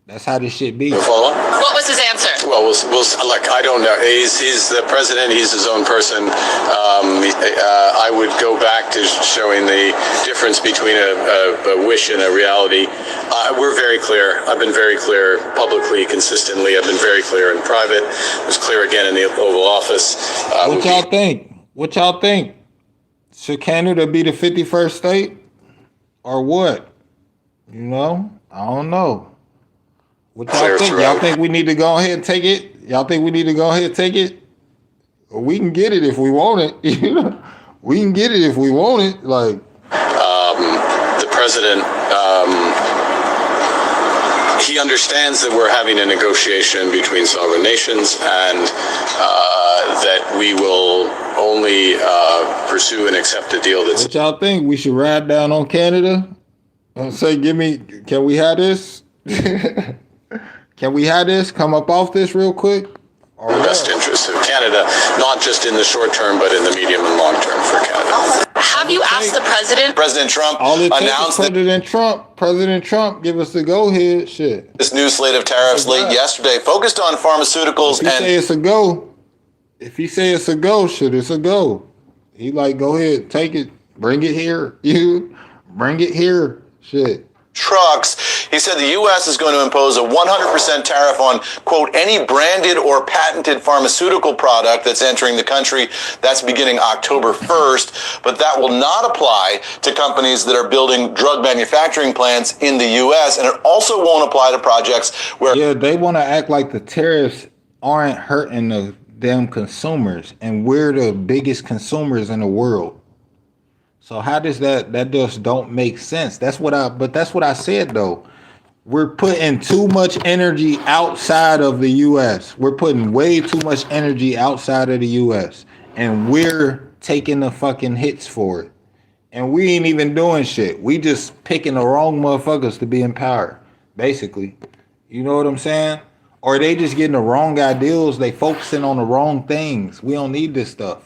That's how this shit be. What was his answer? Well, look, I don't know. He's the president. He's his own person. I would go back to showing the difference between a wish and a reality. We're very clear. I've been very clear publicly, consistently. I've been very clear in private. I was clear again in the Oval Office. What y'all think? What y'all think? Should Canada be the 51st state? Or what? You know? I don't know. What y'all think? Y'all think we need to go ahead and take it? Y'all think we need to go ahead and take it? Or we can get it if we want it. You know? We can get it if we want it. Like the president, he understands that we're having a negotiation between sovereign nations and that we will only pursue and accept a deal that's... What y'all think? We should ride down on Canada and say, can we have this? Can we have this? Come up off this real quick? The best interests of Canada, not just in the short term, but in the medium and long term for Canada. Have you asked the president? President Trump announced President Trump give us the go-ahead shit. This new slate of tariffs late yesterday focused on pharmaceuticals. If he say it's a go, shit, it's a go. He like, go ahead, take it, bring it here. You bring it here, shit. Trucks. He said the U.S. is going to impose a 100% tariff on, quote, any branded or patented pharmaceutical product that's entering the country. That's beginning October 1st, but that will not apply to companies that are building drug manufacturing plants in the U.S., and it also won't apply to projects where... Yeah, they want to act like the tariffs aren't hurting the damn consumers, and we're the biggest consumers in the world. So how does that just don't make sense? That's what I said though. We're putting too much energy outside of the US. We're putting way too much energy outside of the US. And we're taking the fucking hits for it. And we ain't even doing shit. We just picking the wrong motherfuckers to be in power, basically. You know what I'm saying? Or they just getting the wrong ideals. They focusing on the wrong things. We don't need this stuff.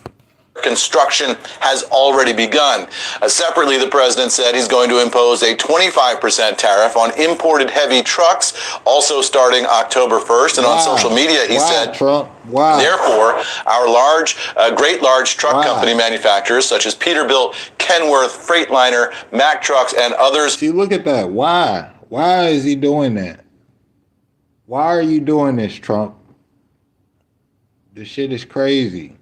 Construction has already begun. Separately, the president said he's going to impose a 25% tariff on imported heavy trucks, also starting October 1st. And on social media, he said, Trump. Therefore, our great large truck company manufacturers, such as Peterbilt, Kenworth, Freightliner, Mack Trucks, and others. See, look at that. Why? Why is he doing that? Why are you doing this, Trump? This shit is crazy.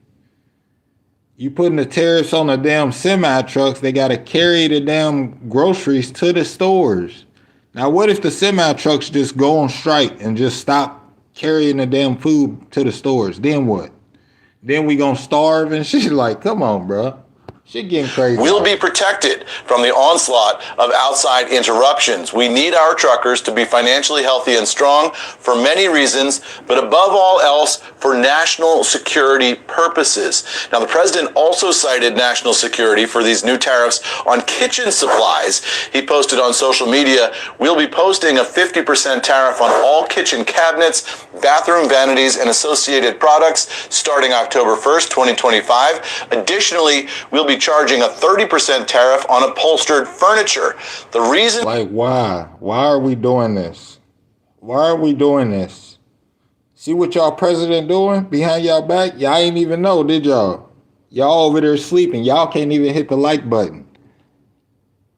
You putting the tariffs on the damn semi-trucks, they got to carry the damn groceries to the stores. Now, what if the semi-trucks just go on strike and just stop carrying the damn food to the stores? Then what? Then we gonna starve and shit? Like, come on, bro. Shit getting crazy. We'll be protected from the onslaught of outside interruptions. We need our truckers to be financially healthy and strong for many reasons, but above all else, for national security purposes. Now, the president also cited national security for these new tariffs on kitchen supplies. He posted on social media, we'll be posting a 50% tariff on all kitchen cabinets, bathroom vanities, and associated products starting October 1st, 2025. Additionally, we'll be charging a 30% tariff on upholstered furniture. The reason... Like, why? Why are we doing this? Why are we doing this? See what y'all president doing behind y'all back? Y'all ain't even know, did y'all? Y'all over there sleeping. Y'all can't even hit the like button.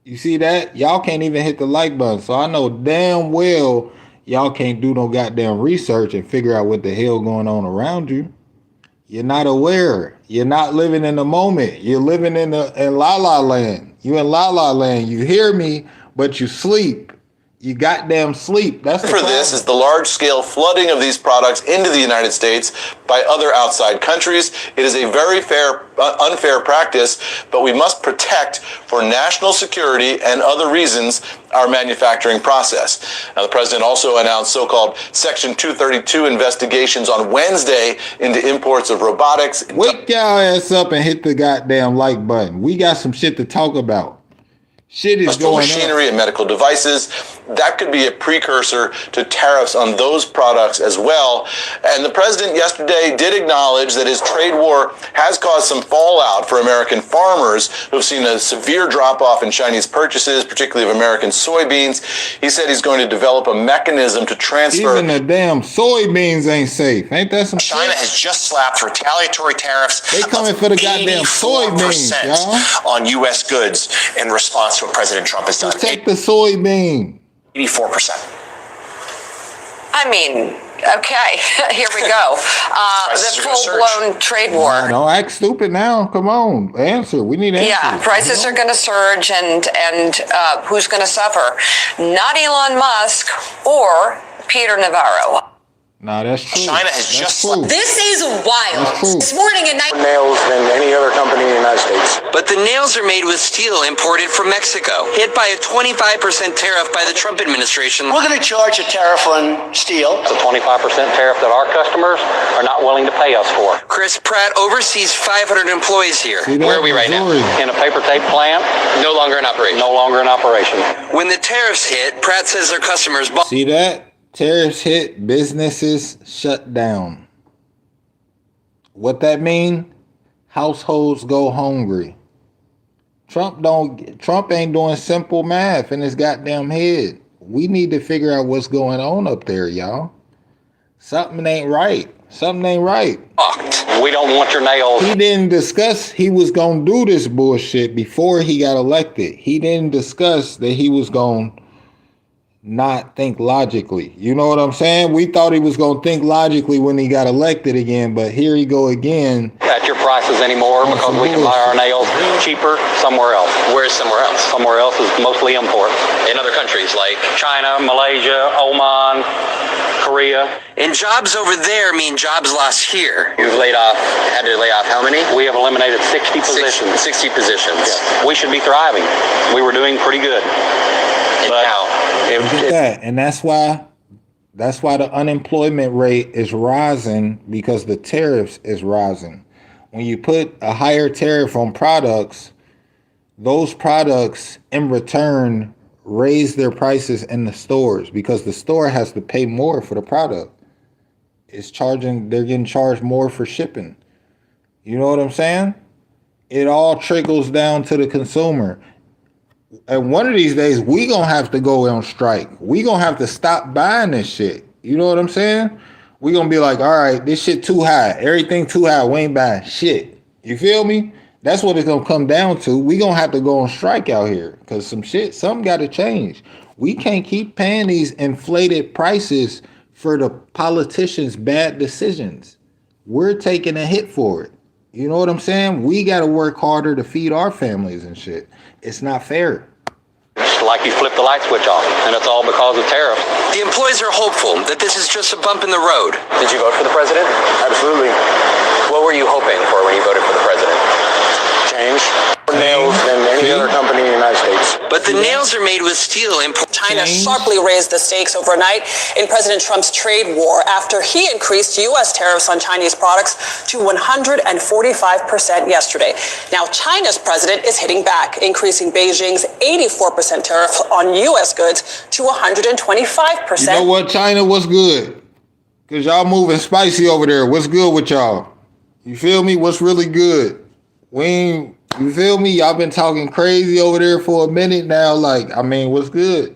You see that? Y'all can't even hit the like button. So I know damn well y'all can't do no goddamn research and figure out what the hell going on around you. You're not aware. You're not living in the moment. You're living in la la land. You in la la land. You hear me, but you sleep. You goddamn sleep. That's the problem. This is the large-scale flooding of these products into the United States by other outside countries. It is a very unfair practice, but we must protect, for national security and other reasons, our manufacturing process. Now, the president also announced so-called Section 232 investigations on Wednesday into imports of robotics. Wake y'all ass up and hit the goddamn like button. We got some shit to talk about. Shit is going machinery and medical devices. That could be a precursor to tariffs on those products as well. And the president yesterday did acknowledge that his trade war has caused some fallout for American farmers who have seen a severe drop-off in Chinese purchases, particularly of American soybeans. He said he's going to develop a mechanism to transfer. Even the damn soybeans ain't safe. Ain't that some China shit? has just slapped retaliatory tariffs. They coming for the goddamn soybeans, y'all. On U.S. goods in response to what President Trump has done. Protect the soybean. 84%. I mean, okay, here we go. The full-blown trade war. Don't act stupid now. Come on, answer. We need answers. Yeah, prices are going to surge, and who's going to suffer? Not Elon Musk or Peter Navarro. Nah, that's true. China has just. This is wild. This morning at night. Nails than any other company in the United States. But the nails are made with steel imported from Mexico, hit by a 25% tariff by the Trump administration. We're going to charge a tariff on steel. It's a 25% tariff that our customers are not willing to pay us for. Chris Pratt oversees 500 employees here. Where are we right now? In a paper tape plant. No longer in operation. No longer in operation. When the tariffs hit, Pratt says their customers bought. See that? Tariffs hit, businesses shut down. What that mean? Households go hungry. Trump ain't doing simple math in his goddamn head. We need to figure out what's going on up there, y'all. Something ain't right. Something ain't right. We don't want your nails. He didn't discuss he was gonna do this bullshit before he got elected. He didn't discuss that he was gonna not think logically. You know what I'm saying? We thought he was going to think logically when he got elected again, but here he go again. At your prices anymore because we can buy our nails cheaper somewhere else. Where's somewhere else? Somewhere else is mostly imports. In other countries like China, Malaysia, Oman, Korea. And jobs over there mean jobs lost here. You've had to lay off how many? We have eliminated 60 positions. 60 positions. Yes. We should be thriving. We were doing pretty good. But now, look at that. And that's why the unemployment rate is rising, because the tariffs is rising. When you put a higher tariff on products, those products in return raise their prices in the stores because the store has to pay more for the product. They're getting charged more for shipping. You know what I'm saying? It all trickles down to the consumer. And one of these days, we gonna have to go on strike. We gonna have to stop buying this shit. You know what I'm saying? We gonna be like, all right, this shit too high. Everything too high. We ain't buying shit. You feel me? That's what it's gonna come down to. We gonna have to go on strike out here because something got to change. We can't keep paying these inflated prices for the politicians' bad decisions. We're taking a hit for it. You know what I'm saying? We got to work harder to feed our families and shit. It's not fair. It's like you flip the light switch off, and it's all because of tariffs. the employees are hopeful that this is just a bump in the road. Did you vote for the president? Absolutely. What were you hoping for when you voted for the president? Change. More nails than any other company in the United States. But the nails are made with steel. China sharply raised the stakes overnight in President Trump's trade war after he increased U.S. tariffs on Chinese products to 145% yesterday. Now, China's president is hitting back, increasing Beijing's 84% tariff on U.S. goods to 125%. You know what, China? What's good? Because y'all moving spicy over there. What's good with y'all? You feel me? What's really good? You feel me? Y'all been talking crazy over there for a minute now. Like, I mean, what's good?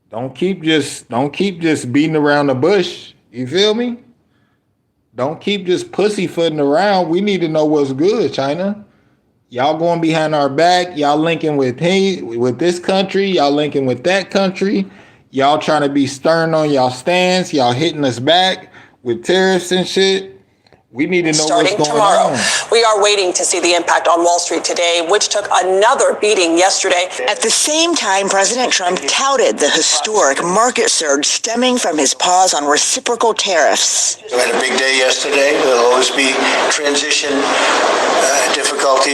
Don't keep just beating around the bush. You feel me? Don't keep just pussyfooting around. We need to know what's good, China. Y'all going behind our back. Y'all linking with this country. Y'all linking with that country. Y'all trying to be stern on y'all stance. Y'all hitting us back with tariffs and shit. We need to know what's going on. We are waiting to see the impact on Wall Street today, which took another beating yesterday. At the same time, President Trump touted the historic market surge stemming from his pause on reciprocal tariffs. We had a big day yesterday. There'll always be transition difficulty.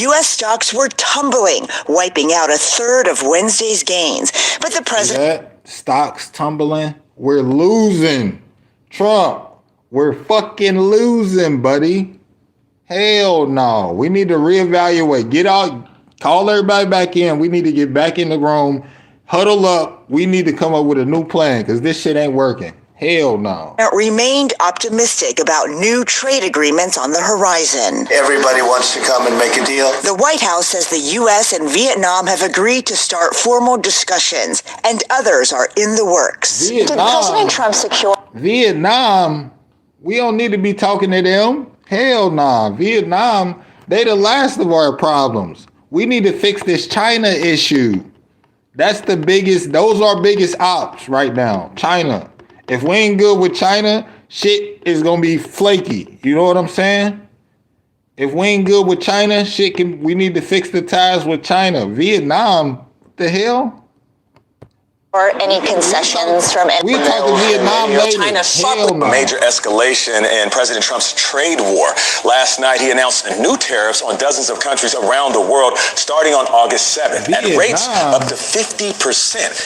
U.S. stocks were tumbling, wiping out a third of Wednesday's gains. But the president... Stocks tumbling. We're losing. Trump. We're fucking losing, buddy. Hell no. We need to reevaluate. Get out. Call everybody back in. We need to get back in the room. Huddle up. We need to come up with a new plan because this shit ain't working. Hell no. Remained optimistic about new trade agreements on the horizon. Everybody wants to come and make a deal. The White House says the U.S. and Vietnam have agreed to start formal discussions, and others are in the works. Did President Trump secure Vietnam? We don't need to be talking to them. Hell nah. Vietnam, they the last of our problems. We need to fix this China issue. That's the biggest, those are our biggest ops right now. China. If we ain't good with China, shit is gonna be flaky. You know what I'm saying? If we ain't good with China, we need to fix the ties with China. Vietnam, what the hell? Or any concessions from We talking Vietnam later. Hell no. Major escalation in President Trump's trade war. Last night, he announced new tariffs on dozens of countries around the world, starting on August 7th, at rates up to 50%.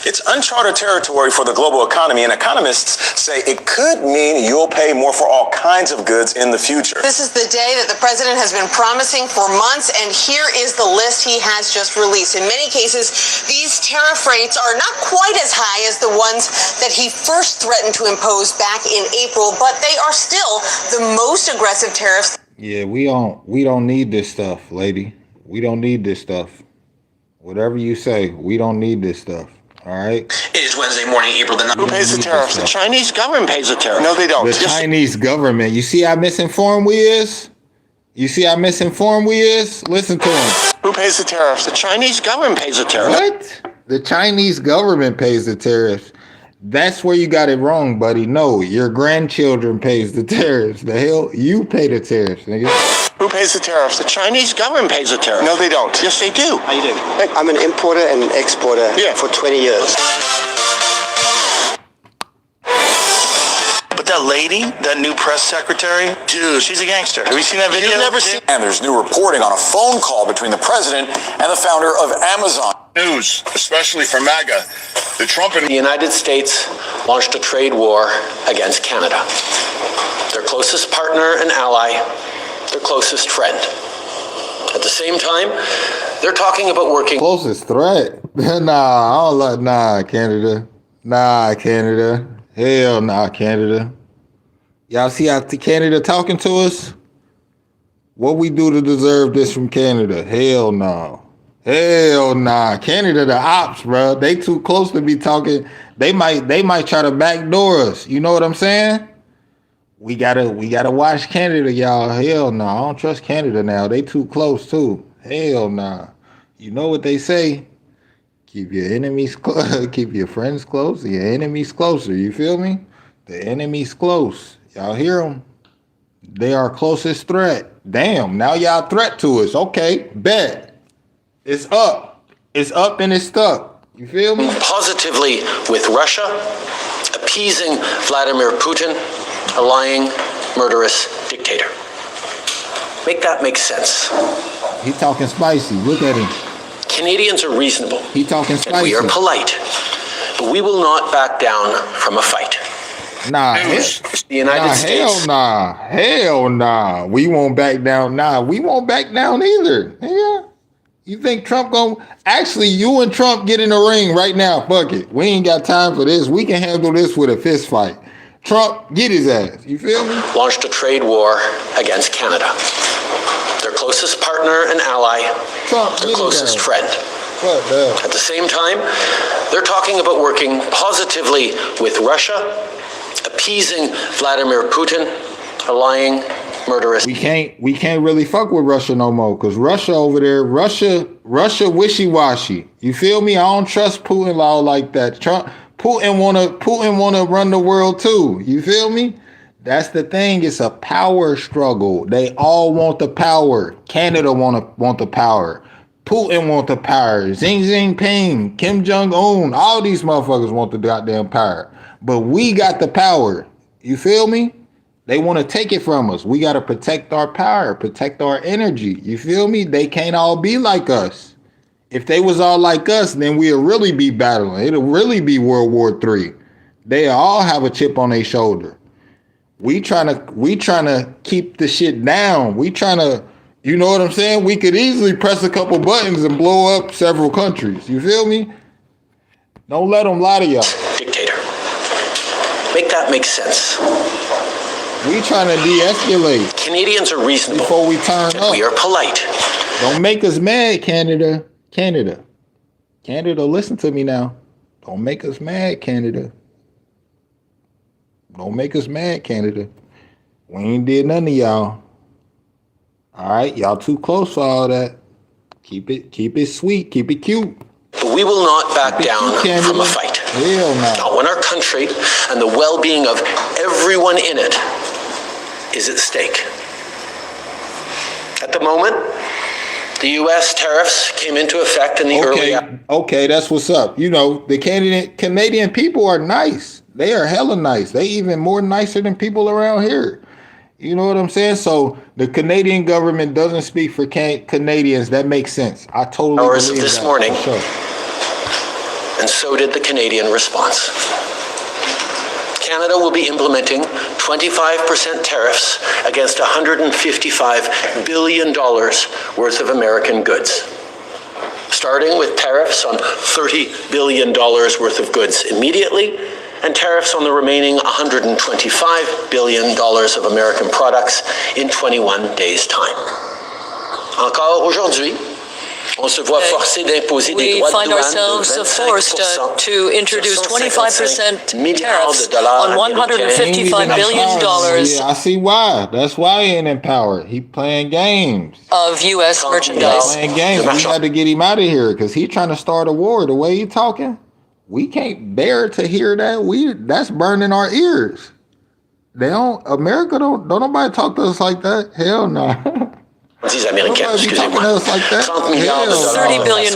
It's uncharted territory for the global economy, and economists say it could mean you'll pay more for all kinds of goods in the future. This is the day that the president has been promising for months, and here is the list he has just released. In many cases, these tariff rates are not quite as high as the ones that he first threatened to impose back in April, but they are still the most aggressive tariffs. Yeah, we don't need this stuff, lady. We don't need this stuff. Whatever you say, we don't need this stuff. All right? It is Wednesday morning, April the 9th. Who pays the tariffs? The Chinese government pays the tariff. No, they don't. The Chinese government. You see how misinformed we is? You see how misinformed we is? Listen to him. Who pays the tariffs? The Chinese government pays the tariff. What? The Chinese government pays the tariffs. That's where you got it wrong, buddy. No, your grandchildren pays the tariffs. The hell? You pay the tariffs, nigga. Who pays the tariffs? The Chinese government pays the tariff. No, they don't. Yes, they do. How you doing? I'm an importer and an exporter for 20 years. But that lady, that new press secretary, dude, she's a gangster. Have you seen that video? You've never seen. And there's new reporting on a phone call between the president and the founder of Amazon. News, especially for MAGA. The United States launched a trade war against Canada. Their closest partner and ally, their closest friend. At the same time, they're talking about working. Closest threat? Nah, Canada. Nah, Canada. Hell nah, Canada. Y'all see how Canada talking to us? What we do to deserve this from Canada? Hell no. Hell nah. Canada the ops, bro. They too close to be talking. They might try to backdoor us. You know what I'm saying? We gotta watch Canada, y'all. Hell no. I don't trust Canada now. They too close too. Hell nah. You know what they say? Keep your enemies close. Keep your friends close. Your enemies closer. You feel me? The enemy's close. Y'all hear them? They are closest threat. Damn. Now y'all threat to us. Okay. Bet. It's up. It's up and it's stuck. You feel me? Positively with Russia, appeasing Vladimir Putin, a lying, murderous dictator. Make that make sense. He talking spicy. Look at him. Canadians are reasonable. He talking spicy. And we are polite, but we will not back down from a fight. Nah, the United States. Hell nah. We won't back down. Nah, we won't back down either. Yeah. You think Trump actually, you and Trump get in the ring right now. Fuck it. We ain't got time for this. We can handle this with a fist fight. Trump, get his ass. You feel me? Launched a trade war against Canada. Their closest partner and ally, their closest friend. At the same time, they're talking about working positively with Russia, appeasing Vladimir Putin, a lying, murderous. We can't really fuck with Russia no more, because Russia over there, Russia wishy-washy. You feel me? I don't trust Putin law like that. Putin wanna run the world too. You feel me? That's the thing. It's a power struggle. They all want the power. Canada want the power. Putin want the power. Xi Jinping, Kim Jong-un, all these motherfuckers want the goddamn power. But we got the power. You feel me? They want to take it from us. We got to protect our power, protect our energy. You feel me? They can't all be like us. If they was all like us, then we'll really be battling. It'll really be World War III. They all have a chip on their shoulder. We trying to keep the shit down. We trying to, you know what I'm saying? We could easily press a couple buttons and blow up several countries. You feel me? Don't let them lie to y'all. Dictator. Make that make sense. We trying to de-escalate. Canadians are reasonable. Before we turn up. We are polite. Don't make us mad, Canada. Canada, listen to me now. Don't make us mad, Canada. Don't make us mad, Canada. We ain't did none of y'all. All right, y'all too close for all that. Keep it sweet, keep it cute. But we will not back down from a fight. Hell no. Not when our country and the well-being of everyone in it is at stake. At the moment, the U.S. tariffs came into effect in the early... Okay, that's what's up. You know, the Canadian people are nice. They are hella nice. They even more nicer than people around here. You know what I'm saying? So the Canadian government doesn't speak for Canadians. That makes sense. I totally hours believe this that. morning, Sure. And so did the Canadian response. Canada will be implementing 25% tariffs against $155 billion worth of American goods, starting with tariffs on $30 billion worth of goods immediately, and tariffs on the remaining $125 billion of American products in 21 days' time. Encore aujourd'hui, on se voit forcé d'imposer des droits de douane de 25% to introduce 25% tariffs on $155 billion Yeah, I see why. That's why he ain't in power. He playing games. of U.S. merchandise. Playing games. We had to get him out of here because he trying to start a war. The way he talking, we can't bear to hear that. That's burning our ears. America don't nobody talk to us like that. Hell no. Américaines, excusez-moi. $30 billion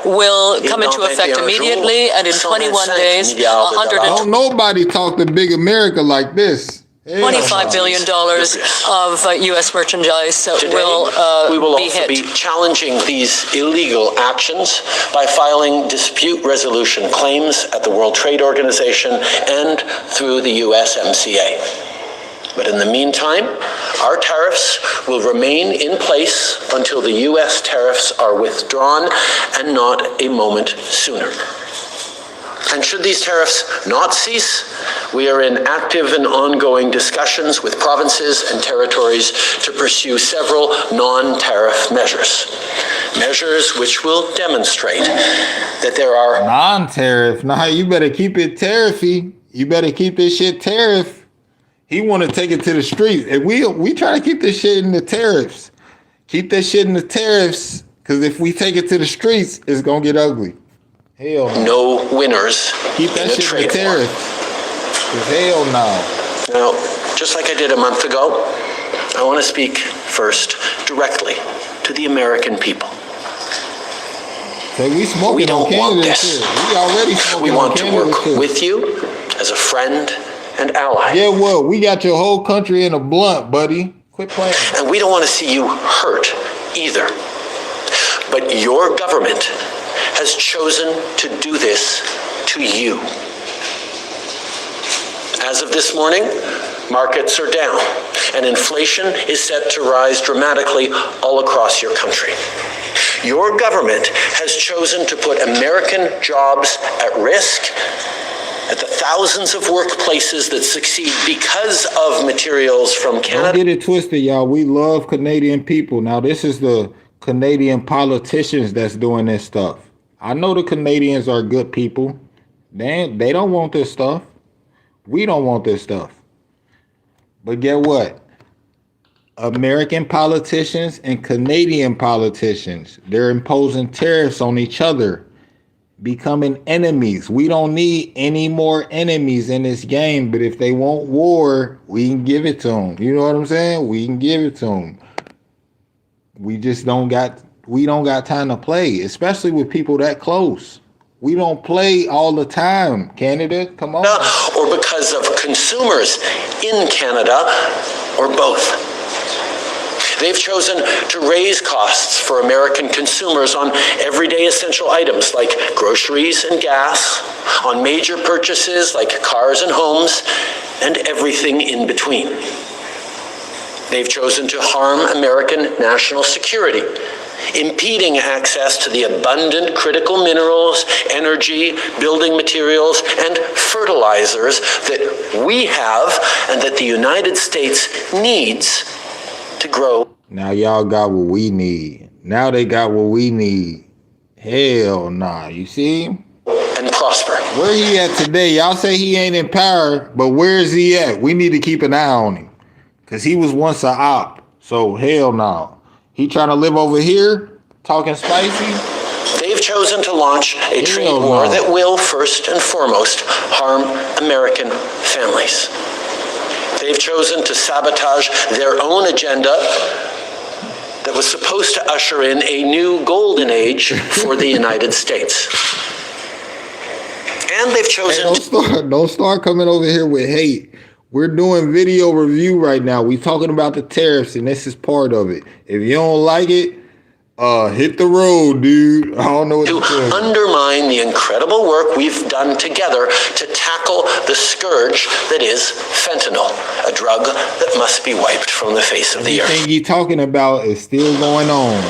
will come into effect immediately, and in 21 days, Don't nobody talk to big America like this. $25 billion of U.S. merchandise we will be also hit. be challenging these illegal actions by filing dispute resolution claims at the World Trade Organization and through the USMCA. But in the meantime, our tariffs will remain in place until the U.S. tariffs are withdrawn, and not a moment sooner. And should these tariffs not cease, we are in active and ongoing discussions with provinces and territories to pursue several non-tariff measures. Measures which will demonstrate that there are... Non-tariff? Nah, you better keep it tariffy. You better keep this shit tariff. He want to take it to the streets. And we try to keep this shit in the tariffs. Keep that shit in the tariffs, because if we take it to the streets, it's going to get ugly. Hell no. No winners. Keep that shit in the tariffs. Hell no. Now, just like I did a month ago, I want to speak first directly to the American people. So we don't want this. We already smoking. We want to work with you as a friend and ally. Yeah, well, we got your whole country in a blunt, buddy. Quit playing. And we don't want to see you hurt either. But your government has chosen to do this to you. As of this morning, markets are down, and inflation is set to rise dramatically all across your country. Your government has chosen to put American jobs at risk, at the thousands of workplaces that succeed because of materials from Canada. Don't get it twisted, y'all. We love Canadian people. Now, this is the Canadian politicians that's doing this stuff. I know the Canadians are good people. They don't want this stuff. We don't want this stuff. But get what? American politicians and Canadian politicians, they're imposing tariffs on each other, becoming enemies. We don't need any more enemies in this game, but if they want war, we can give it to them. You know what I'm saying? We can give it to them. We just don't got time to play, especially with people that close. We don't play all the time, Canada. Come on. Or because of consumers in Canada, or both. They've chosen to raise costs for American consumers on everyday essential items like groceries and gas, on major purchases like cars and homes, and everything in between. They've chosen to harm American national security, impeding access to the abundant critical minerals, energy, building materials, and fertilizers that we have and that the United States needs to grow. Now y'all got what we need. Now they got what we need. Hell nah, you see? And prosper. Where he at today? Y'all say he ain't in power, but where is he at? We need to keep an eye on him. Because he was once a op. So hell no. He trying to live over here, talking spicy? They've chosen to launch a trade war that will, first and foremost, harm American families. They've chosen to sabotage their own agenda that was supposed to usher in a new golden age for the United States. And they've chosen don't start coming over here with hate. We're doing video review right now. We talking about the tariffs, and this is part of it. If you don't like it, hit the road, dude. I don't know what to say. Undermine the incredible work we've done together to tackle the scourge that is fentanyl, a drug that must be wiped from the face of the earth. Everything you're talking about is still going on.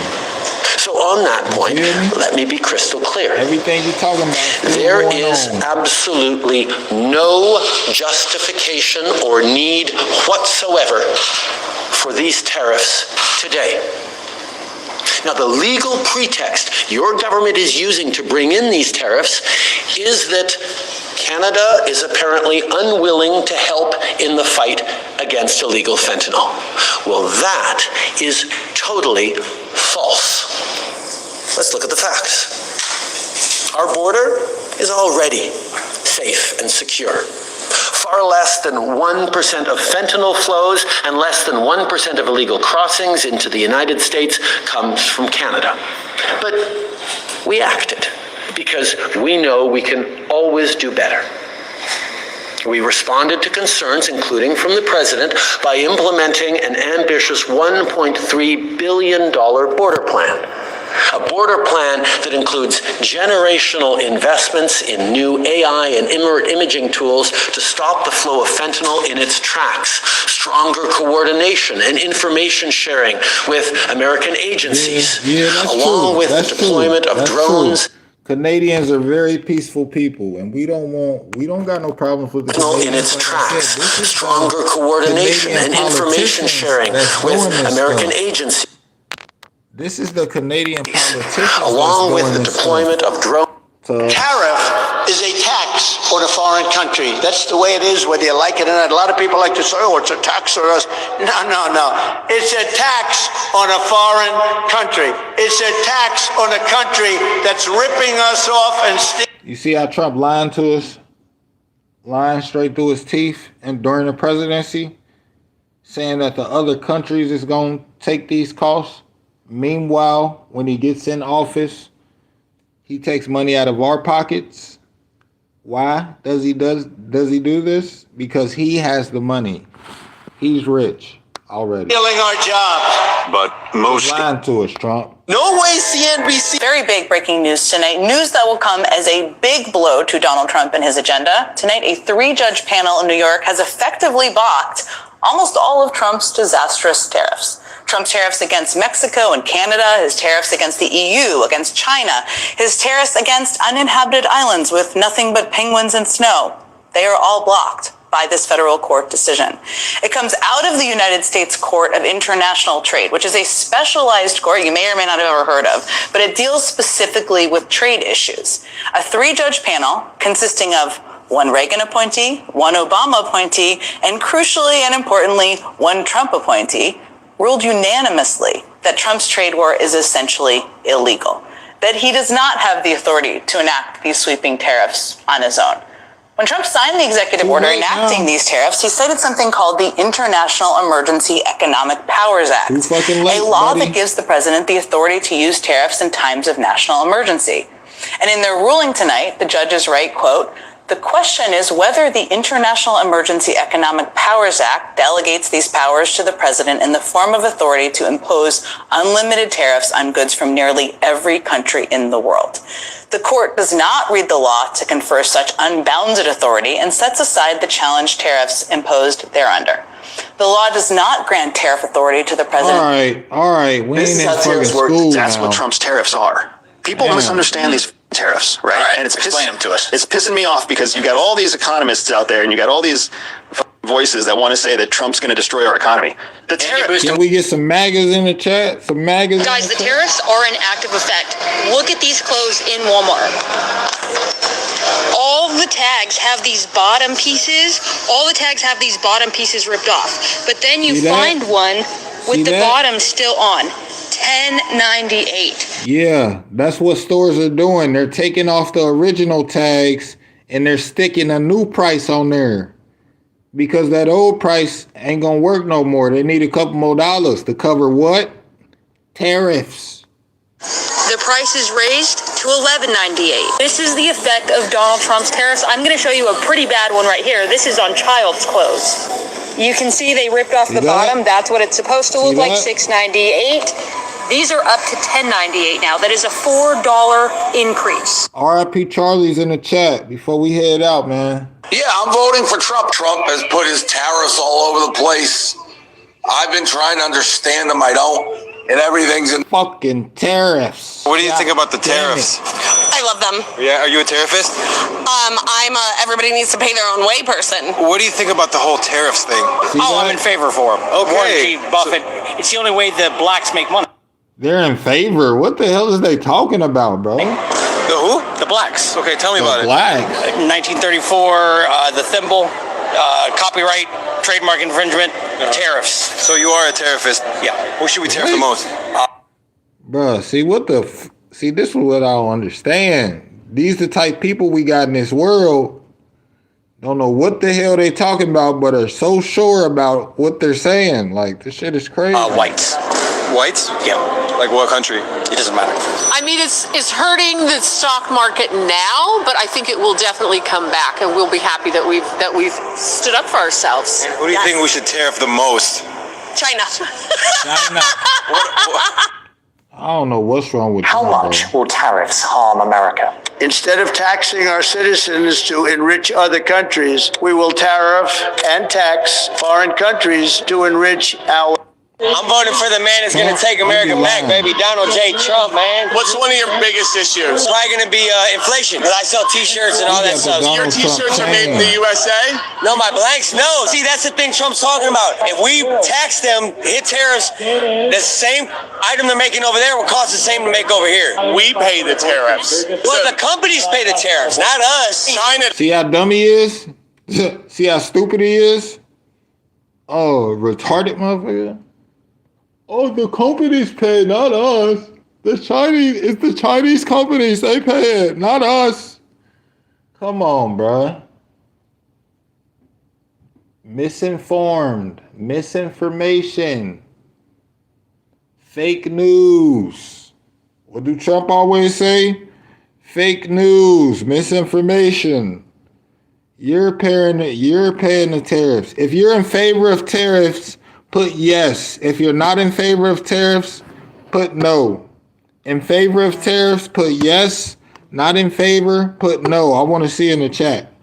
So on that point, let me be crystal clear. Everything you're talking about there is absolutely no justification or need whatsoever for these tariffs today. Now, the legal pretext your government is using to bring in these tariffs is that Canada is apparently unwilling to help in the fight against illegal fentanyl. Well, that is totally false. Let's look at the facts. Our border is already safe and secure. Far less than 1% of fentanyl flows and less than 1% of illegal crossings into the United States comes from Canada. But we acted because we know we can always do better. We responded to concerns, including from the president, by implementing an ambitious $1.3 billion border plan. A border plan that includes generational investments in new AI and imaging tools to stop the flow of fentanyl in its tracks, stronger coordination and information sharing with American agencies, along with the deployment of drones. Canadians are very peaceful people, and we don't got no problems with the Canadians. In its tracks, stronger coordination and information sharing with American agencies. This is the Canadian politicians. Along with the deployment of drones. Tariff is a tax on a foreign country. That's the way it is, whether you like it or not. A lot of people like to say, oh, it's a tax on us. No. It's a tax on a foreign country. It's a tax on a country that's ripping us off and You see how Trump lying to us? Lying straight through his teeth and during the presidency? Saying that the other countries is going to take these costs? Meanwhile, when he gets in office, he takes money out of our pockets. Why does he do this? Because he has the money. He's rich already. Stealing our jobs. But most lying to us, Trump. No way, CNBC. Very big breaking news tonight. News that will come as a big blow to Donald Trump and his agenda. Tonight, a 3-judge panel in New York has effectively blocked almost all of Trump's disastrous tariffs. Trump's tariffs against Mexico and Canada, his tariffs against the EU, against China, his tariffs against uninhabited islands with nothing but penguins and snow. They are all blocked. by this federal court decision. It comes out of the United States Court of International Trade, which is a specialized court you may or may not have ever heard of, but it deals specifically with trade issues. A 3-judge panel consisting of one Reagan appointee, one Obama appointee, and crucially and importantly, one Trump appointee, ruled unanimously that Trump's trade war is essentially illegal, that he does not have the authority to enact these sweeping tariffs on his own. When Trump signed the executive order enacting these tariffs, he cited something called the International Emergency Economic Powers Act, a law that gives the president the authority to use tariffs in times of national emergency. And in their ruling tonight, the judges write, quote, "The question is whether the International Emergency Economic Powers Act delegates these powers to the president in the form of authority to impose unlimited tariffs on goods from nearly every country in the world. The court does not read the law to confer such unbounded authority and sets aside the challenged tariffs imposed thereunder. The law does not grant tariff authority to the president." All right. We This is ain't how in tariffs fucking work. school That's now. what Trump's tariffs are. People misunderstand these tariffs, right? All right, And explain them to us. It's pissing me off because you got all these economists out there and you got all these voices that want to say that Trump's going to destroy our economy. The tariffs. Can we get some MAGAs in the chat? Some MAGAs. Guys, the tariffs are in active effect. Look at these clothes in Walmart. All the tags have these bottom pieces. All the tags have these bottom pieces ripped off. But then you find one with the bottom still on. $10.98. Yeah, that's what stores are doing. They're taking off the original tags and they're sticking a new price on there because that old price ain't gonna work no more. They need a couple more dollars to cover what? Tariffs. The price is raised to $11.98. This is the effect of Donald Trump's tariffs. I'm going to show you a pretty bad one right here. This is on child's clothes. You can see they ripped off the bottom. That's what it's supposed to look like, $6.98. These are up to $10.98 now. That is a $4 increase. R.I.P. Charlie's in the chat before we head out, man. Yeah, I'm voting for Trump. Trump has put his tariffs all over the place. I've been trying to understand them. I don't. And everything's in fucking tariffs. What do you think about the tariffs? I love them. Yeah, are you a tariffist? I'm a everybody needs to pay their own way person. What do you think about the whole tariffs thing? I'm in favor for him. Okay. Warren G. Buffett. It's the only way the blacks make money. They're in favor. What the hell is they talking about, bro? The who? The blacks. Okay, tell me about blacks. 1934, the thimble, copyright, trademark infringement, tariffs. So you are a tariffist? Yeah. Who should we tariff the most? Bro, see see, this is what I don't understand. These the type people we got in this world don't know what the hell they talking about, but are so sure about what they're saying. Like, this shit is crazy. Whites. Whites? Yeah. Like what country? It doesn't matter. I mean, it's hurting the stock market now, but I think it will definitely come back, and we'll be happy that we've stood up for ourselves. Who do you think we should tariff the most? China. China. I don't know what's wrong with How you, much will tariffs harm America? Instead of taxing our citizens to enrich other countries, we will tariff and tax foreign countries to enrich our. I'm voting for the man that's going to take America back, baby. Donald J. Trump, man. What's one of your biggest issues? It's probably going to be inflation, because I sell T-shirts and all that stuff. Your T-shirts are made in the USA? No, my blanks, no. See, that's the thing Trump's talking about. If we tax them, hit tariffs, the same item they're making over there will cost the same to make over here. We pay the tariffs. Well, the companies pay the tariffs, not us. China. See how dumb he is? See how stupid he is? Oh, retarded motherfucker. Oh, the companies pay, not us. It's the Chinese companies, they pay it, not us. Come on, bruh. Misinformed, misinformation, fake news. What do Trump always say? Fake news, misinformation. You're paying the tariffs. If you're in favor of tariffs, put yes. If you're not in favor of tariffs, put no. In favor of tariffs, put yes. Not in favor, put no. I want to see in the chat.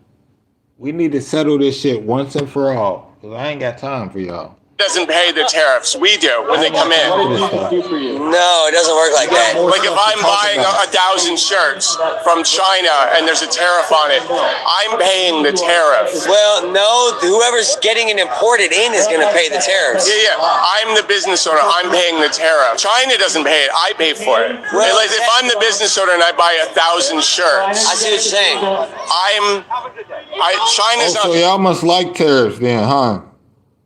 We need to settle this shit once and for all, because I ain't got time for y'all. doesn't pay the tariffs. We do when they come in. No, it doesn't work like that. Like if I'm buying 1,000 shirts from China and there's a tariff on it, I'm paying the tariff. Well, no, whoever's getting it imported in is going to pay the tariffs. Yeah. I'm the business owner. I'm paying the tariff. China doesn't pay it. I pay for it. Well, like if I'm the business owner and I buy 1,000 shirts, I see what you're saying. China's So y'all must like tariffs then, huh?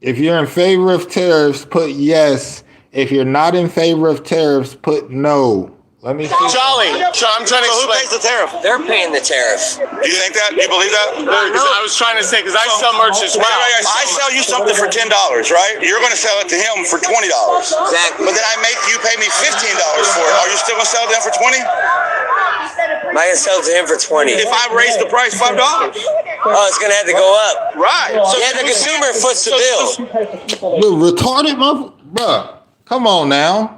If you're in favor of tariffs, put yes. If you're not in favor of tariffs, put no. Let me see. Charlie, I'm trying to explain. Who pays the tariff? They're paying the tariff. Do you think that? Do you believe that? No, I was trying to say, because I sell merch as well. I sell you something for $10, right? You're going to sell it to him for $20. Exactly. But then I make you pay me $15 for it. Are you still going to sell it to him for $20? I'm not going to sell it to him for $20. If I raise the price $5? Oh, it's going to have to go up. Right. So yeah, the consumer foots the bill. Look, retarded motherfucker. Bruh, come on now.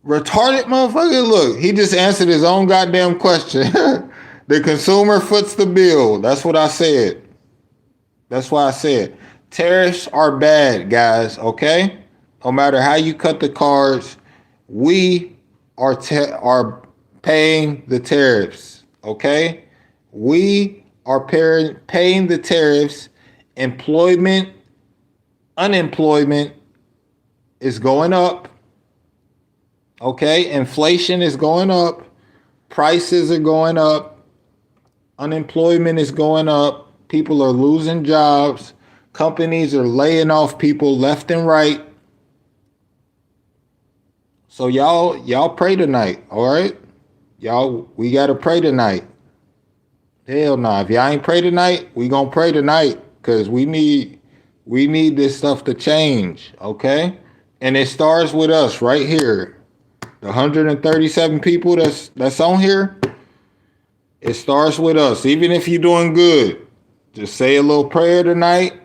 Retarded motherfucker. Look, he just answered his own goddamn question. The consumer foots the bill. That's what I said. That's why I said tariffs are bad, guys. Okay, no matter how you cut the cards, we are paying the tariffs. Okay, we are paying the tariffs. Unemployment is going up. Okay, inflation is going up, prices are going up, unemployment is going up, people are losing jobs, companies are laying off people left and right. So y'all pray tonight, all right? We gotta pray tonight. Hell no, if y'all ain't pray tonight, we gonna pray tonight, because we need this stuff to change, okay? And it starts with us right here. The 137 people that's on here, it starts with us. Even if you're doing good, just say a little prayer tonight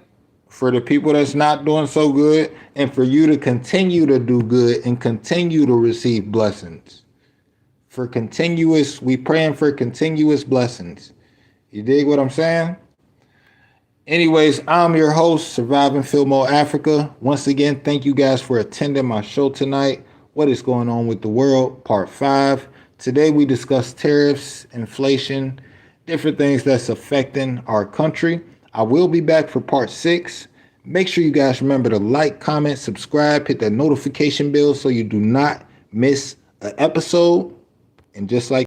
for the people that's not doing so good, and for you to continue to do good and continue to receive blessings. We praying for continuous blessings. You dig what I'm saying? Anyways, I'm your host, Surviving Filmo Africa. Once again, thank you guys for attending my show tonight. What is going on with the world, part 5. Today we discuss tariffs, inflation, different things that's affecting our country. I will be back for part 6. Make sure you guys remember to like, comment, subscribe, hit that notification bell so you do not miss an episode. And just like